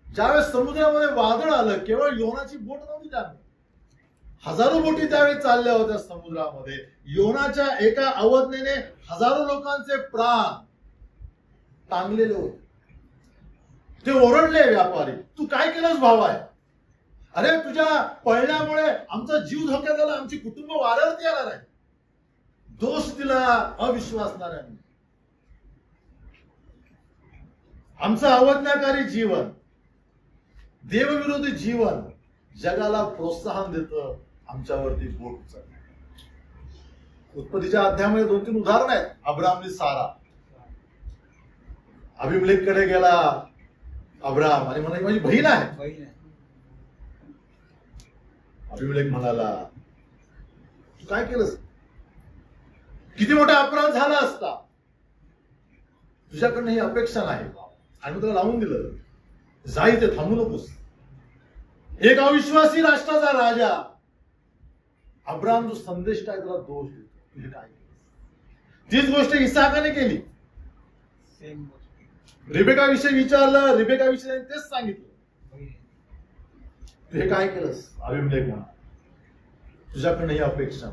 ज्यावेळेस समुद्रामध्ये वादळ आलं, केवळ योनाची बोट नव्हती त्यामध्ये, हजारो बोटी त्यावेळी चालल्या होत्या समुद्रामध्ये. योनाच्या एका अवज्ञेने हजारो लोकांचे प्राण टांगलेले होते. ते ओरडले व्यापारी, तू काय केलंस भावा? अरे तुझ्या पळण्यामुळे आमचा जीव धोक्यात आला, आमची कुटुंब वाऱ्यावरती येणार आहे. दोष दिला अविश्वासणाऱ्यांनी. आमचं अवज्ञाकारी जीवन, देवविरोधी जीवन जगाला प्रोत्साहन देतं आमच्यावरती बोट उचलण्यात. उत्पत्तीच्या अध्यायामध्ये 2-3 उदाहरण आहेत. अब्रामने सारा, अभिमलेख कडे गेला अब्राम आणि म्हणाली माझी बहीण आहे. अभिमलेख म्हणाला तू काय केलंस? किती मोठा अपराध झाला असता. तुझ्याकडनं ही अपेक्षा नाही आणि तुला लावून दिलं, जा इथे, थांबू नकोस. एक अविश्वासी राष्ट्राचा राजा अब्राम जो संदेश आहे त्याला दोष देतो, तुझे काय केलं? तीच गोष्ट इसाकाने केली. रिबेका विषयी विचारलं, रिबेका विषयी तेच सांगितलं, तू हे काय केलंस? अभिमलेख म्हणा तुझ्याकडनं ही अपेक्षा.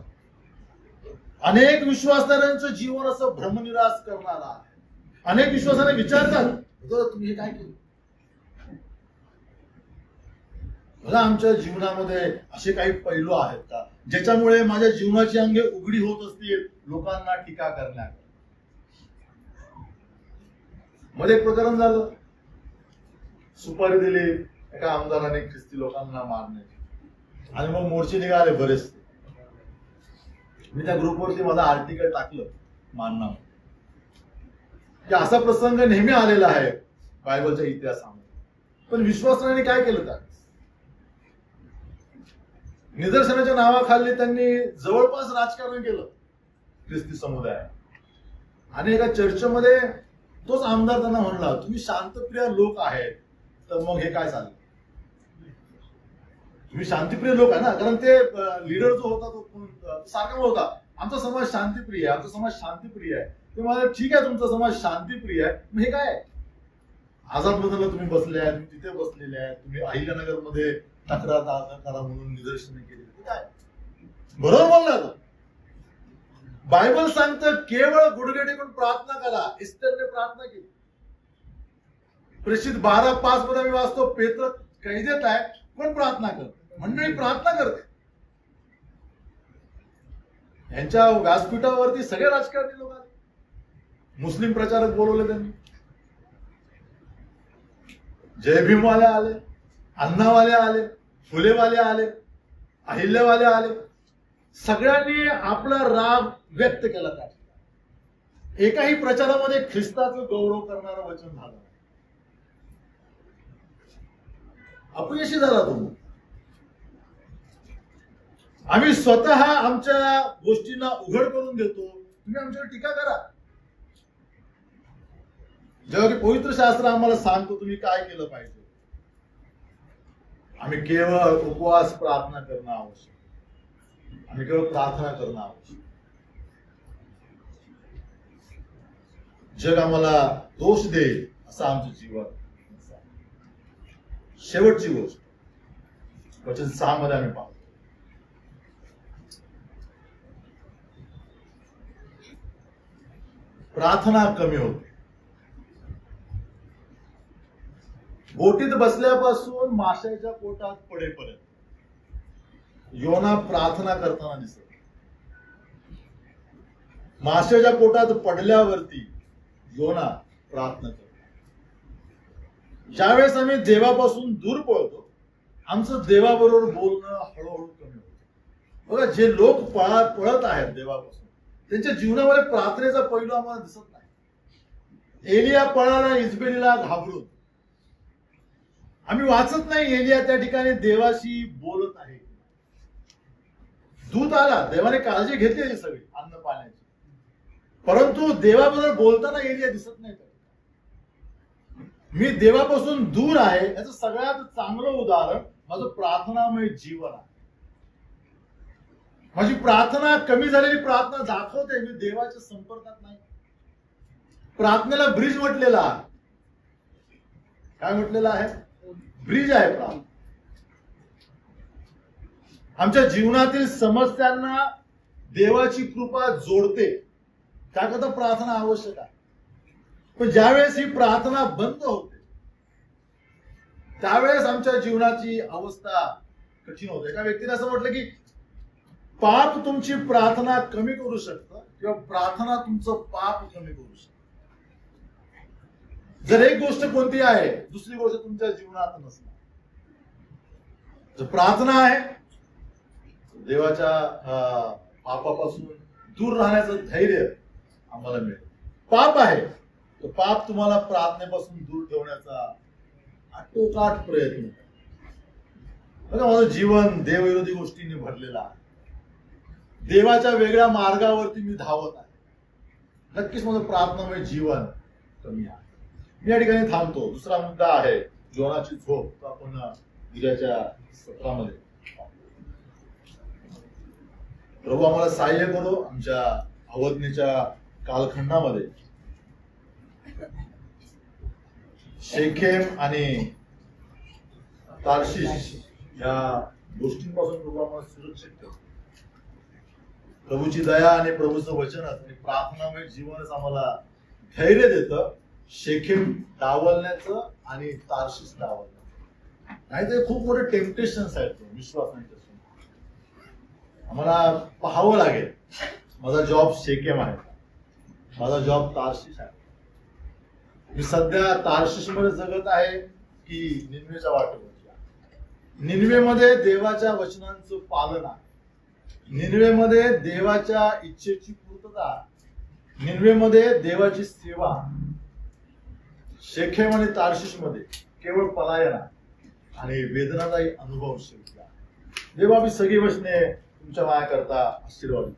अनेक विश्वासणाऱ्यांचं जीवन असं भ्रमनिरास करणारा आहे. अनेक विश्वासाने विचारतात तुम्ही हे काय केलं? मला आमच्या जीवनामध्ये असे काही पैलू आहेत का ज्याच्यामुळे माझ्या जीवनाची अंगे उघडी होत असतील लोकांना टीका करण्यात? मध्ये एक प्रकरण झालं, सुपारी दिली एका आमदाराने ख्रिस्ती लोकांना मारण्याची आणि मग मोर्चे निघाले बरेच. मी त्या ग्रुपवरती माझा आर्टिकल टाकलं मानणार की असा प्रसंग नेहमी आलेला आहे बायबलच्या इतिहासामध्ये. पण विश्वासाने काय केलं? त्या निदर्शनाच्या नावाखाली त्यांनी जवळपास राजकारण केलं ख्रिस्ती समुदाय. आणि एका चर्चमध्ये तोच आमदार त्यांना म्हणला तुम्ही शांतप्रिय लोक आहेत तर मग हे काय चाललं? तुम्ही शांतिप्रिय लोक आहे ना, कारण ते लीडर जो होता तो सारखा होता आमचा समाज शांतिप्रिय आहे, आमचा समाज शांतिप्रिय आहे. ते मला ठीक आहे तुमचा समाज शांतिप्रिय आहे, मग हे काय? आझाद मैदानाला तुम्ही बसले आहे, तुम्ही तिथे बसलेले आहे, तुम्ही अहिल्यानगर मध्ये तक्रार करा म्हणून निदर्शने केली, काय? बरोबर बोलला तो. बायबल सांगतं केवळ गुडघे टेकून प्रार्थना करा. इस्तेरने प्रार्थना केली. प्रेषित 12:5 मध्ये मी वाचतो, पेत्र कैदेत आहे पण प्रार्थना करते, मंडळी प्रार्थना करते. यांच्या व्यासपीठावरती सगळे राजकारणी लोक आले, मुस्लिम प्रचारक बोलवले त्यांनी, जय भीमवाले आले, अण्णावाले आले, फुलेवाले आले, अहिल्यावाले आले. सगळ्यांनी आपला राग व्यक्त केला. त्या एकाही प्रचारामध्ये ख्रिस्ताचं गौरव करणारं वचन झालं, अपयशी झाला तो. आम्ही स्वतः आमच्या गोष्टींना उघड करून देतो, तुम्ही आमच्यावर टीका करा. जेव्हा की पवित्र शास्त्र आम्हाला सांगतो तुम्ही काय केलं पाहिजे. आम्ही केवळ उपवास प्रार्थना करणं आवश्यक. आम्ही केवळ प्रार्थना करणं आवश्यक. जग आम्हाला दोष देईल असं आमचं जीवन. शेवटची गोष्ट वचन 6 मध्ये आम्ही पाहतो, प्रार्थना कमी होते. बोटीत बसल्यापासून माशाच्या पोटात पडेपर्यंत योना प्रार्थना करताना दिसत. माशाच्या पोटात पडल्यावरती योना प्रार्थना करतो. ज्यावेळेस आम्ही देवापासून दूर पळतो आमचं देवाबरोबर बोलणं हळूहळू कमी होतं. बघा, जे लोक पळत आहेत देवापासून त्यांच्या जीवनामध्ये प्रार्थनेचा पैलू आम्हाला दिसत नाही. एलिया पळाला इजबेलीला घाबरून. आम्ही वाचत नाही एलिया त्या ठिकाणी देवाशी बोलत आहे. दूत आला, देवाने काळजी घेतली सगळी अन्न पाण्याची, परंतु देवाबद्दल बोलताना एलिया दिसत नाही. मी देवापासून दूर आहे याचं सगळ्यात चांगलं उदाहरण माझं प्रार्थनामय जीवन आहे. माझी प्रार्थना कमी झालेली प्रार्थना दाखवते मी देवाच्या संपर्कात नाही. प्रार्थनेला ब्रिज म्हटलेला आहे. काय म्हटलेलं आहे? ब्रिज आहे प्रार्थना. आमच्या जीवनातील समस्यांना देवाची कृपा जोडते, त्याकरता प्रार्थना आवश्यक आहे. पण ज्यावेळेस ही प्रार्थना बंद होते त्यावेळेस आमच्या जीवनाची अवस्था कठीण होते. एका व्यक्तीने असं म्हटलं की पाप तुमची प्रार्थना कमी करू शकतं किंवा प्रार्थना तुमचं पाप कमी करू शकतं. जर एक गोष्ट कोणती आहे, दुसरी गोष्ट तुमच्या जीवनात नसणार. जर प्रार्थना आहे, देवाच्या पापापासून दूर राहण्याचं धैर्य आम्हाला मिळेल. पाप आहे, तो पाप तुम्हाला प्रार्थनेपासून दूर ठेवण्याचा आटोकाट प्रयत्न करा. बघा, माझं जीवन देवविरोधी गोष्टींनी भरलेलं आहे. देवाच्या वेगळ्या मार्गावरती मी धावत आहे. नक्कीच माझं प्रार्थनामय जीवन कमी आहे. मी या ठिकाणी थांबतो. दुसरा मुद्दा आहे जोनाची झोप. तो आपण उद्याच्या सत्रामध्ये प्रभू आम्हाला सहाय्य करो. आमच्या अवज्ञेच्या कालखंडामध्ये शेखेम आणि तार्शिश या गोष्टींपासून प्रभू आम्हाला सुरक्षित ठेव. प्रभूची दया आणि प्रभूचं वचनच आणि प्रार्थनामय जीवनच आम्हाला धैर्य देतं शेखेम डावलण्याचं आणि तार्शिश डावलण्याचं. नाही तर खूप मोठे टेम्पटेशन्स आहेत विश्वासांच्या. आम्हाला पाहावं लागेल माझा जॉब शेखेम आहे, माझा जॉब तार्शिश आहे. मी सध्या तार्शिश मध्ये जगत आहे की निन्वेच्या वाटेवरती. निन्वेमध्ये देवाच्या वचनांचं पालन आहे. निन्वेमध्ये देवाच्या इच्छेची पूर्तता, निन्वेमध्ये देवाची सेवा. शेखेम आणि तार्शिश मध्ये केवळ पलायन आणि वेदनादायी अनुभव शिकला. देवा, मी सगळी वचने तुमच्या माया करता आशीर्वाद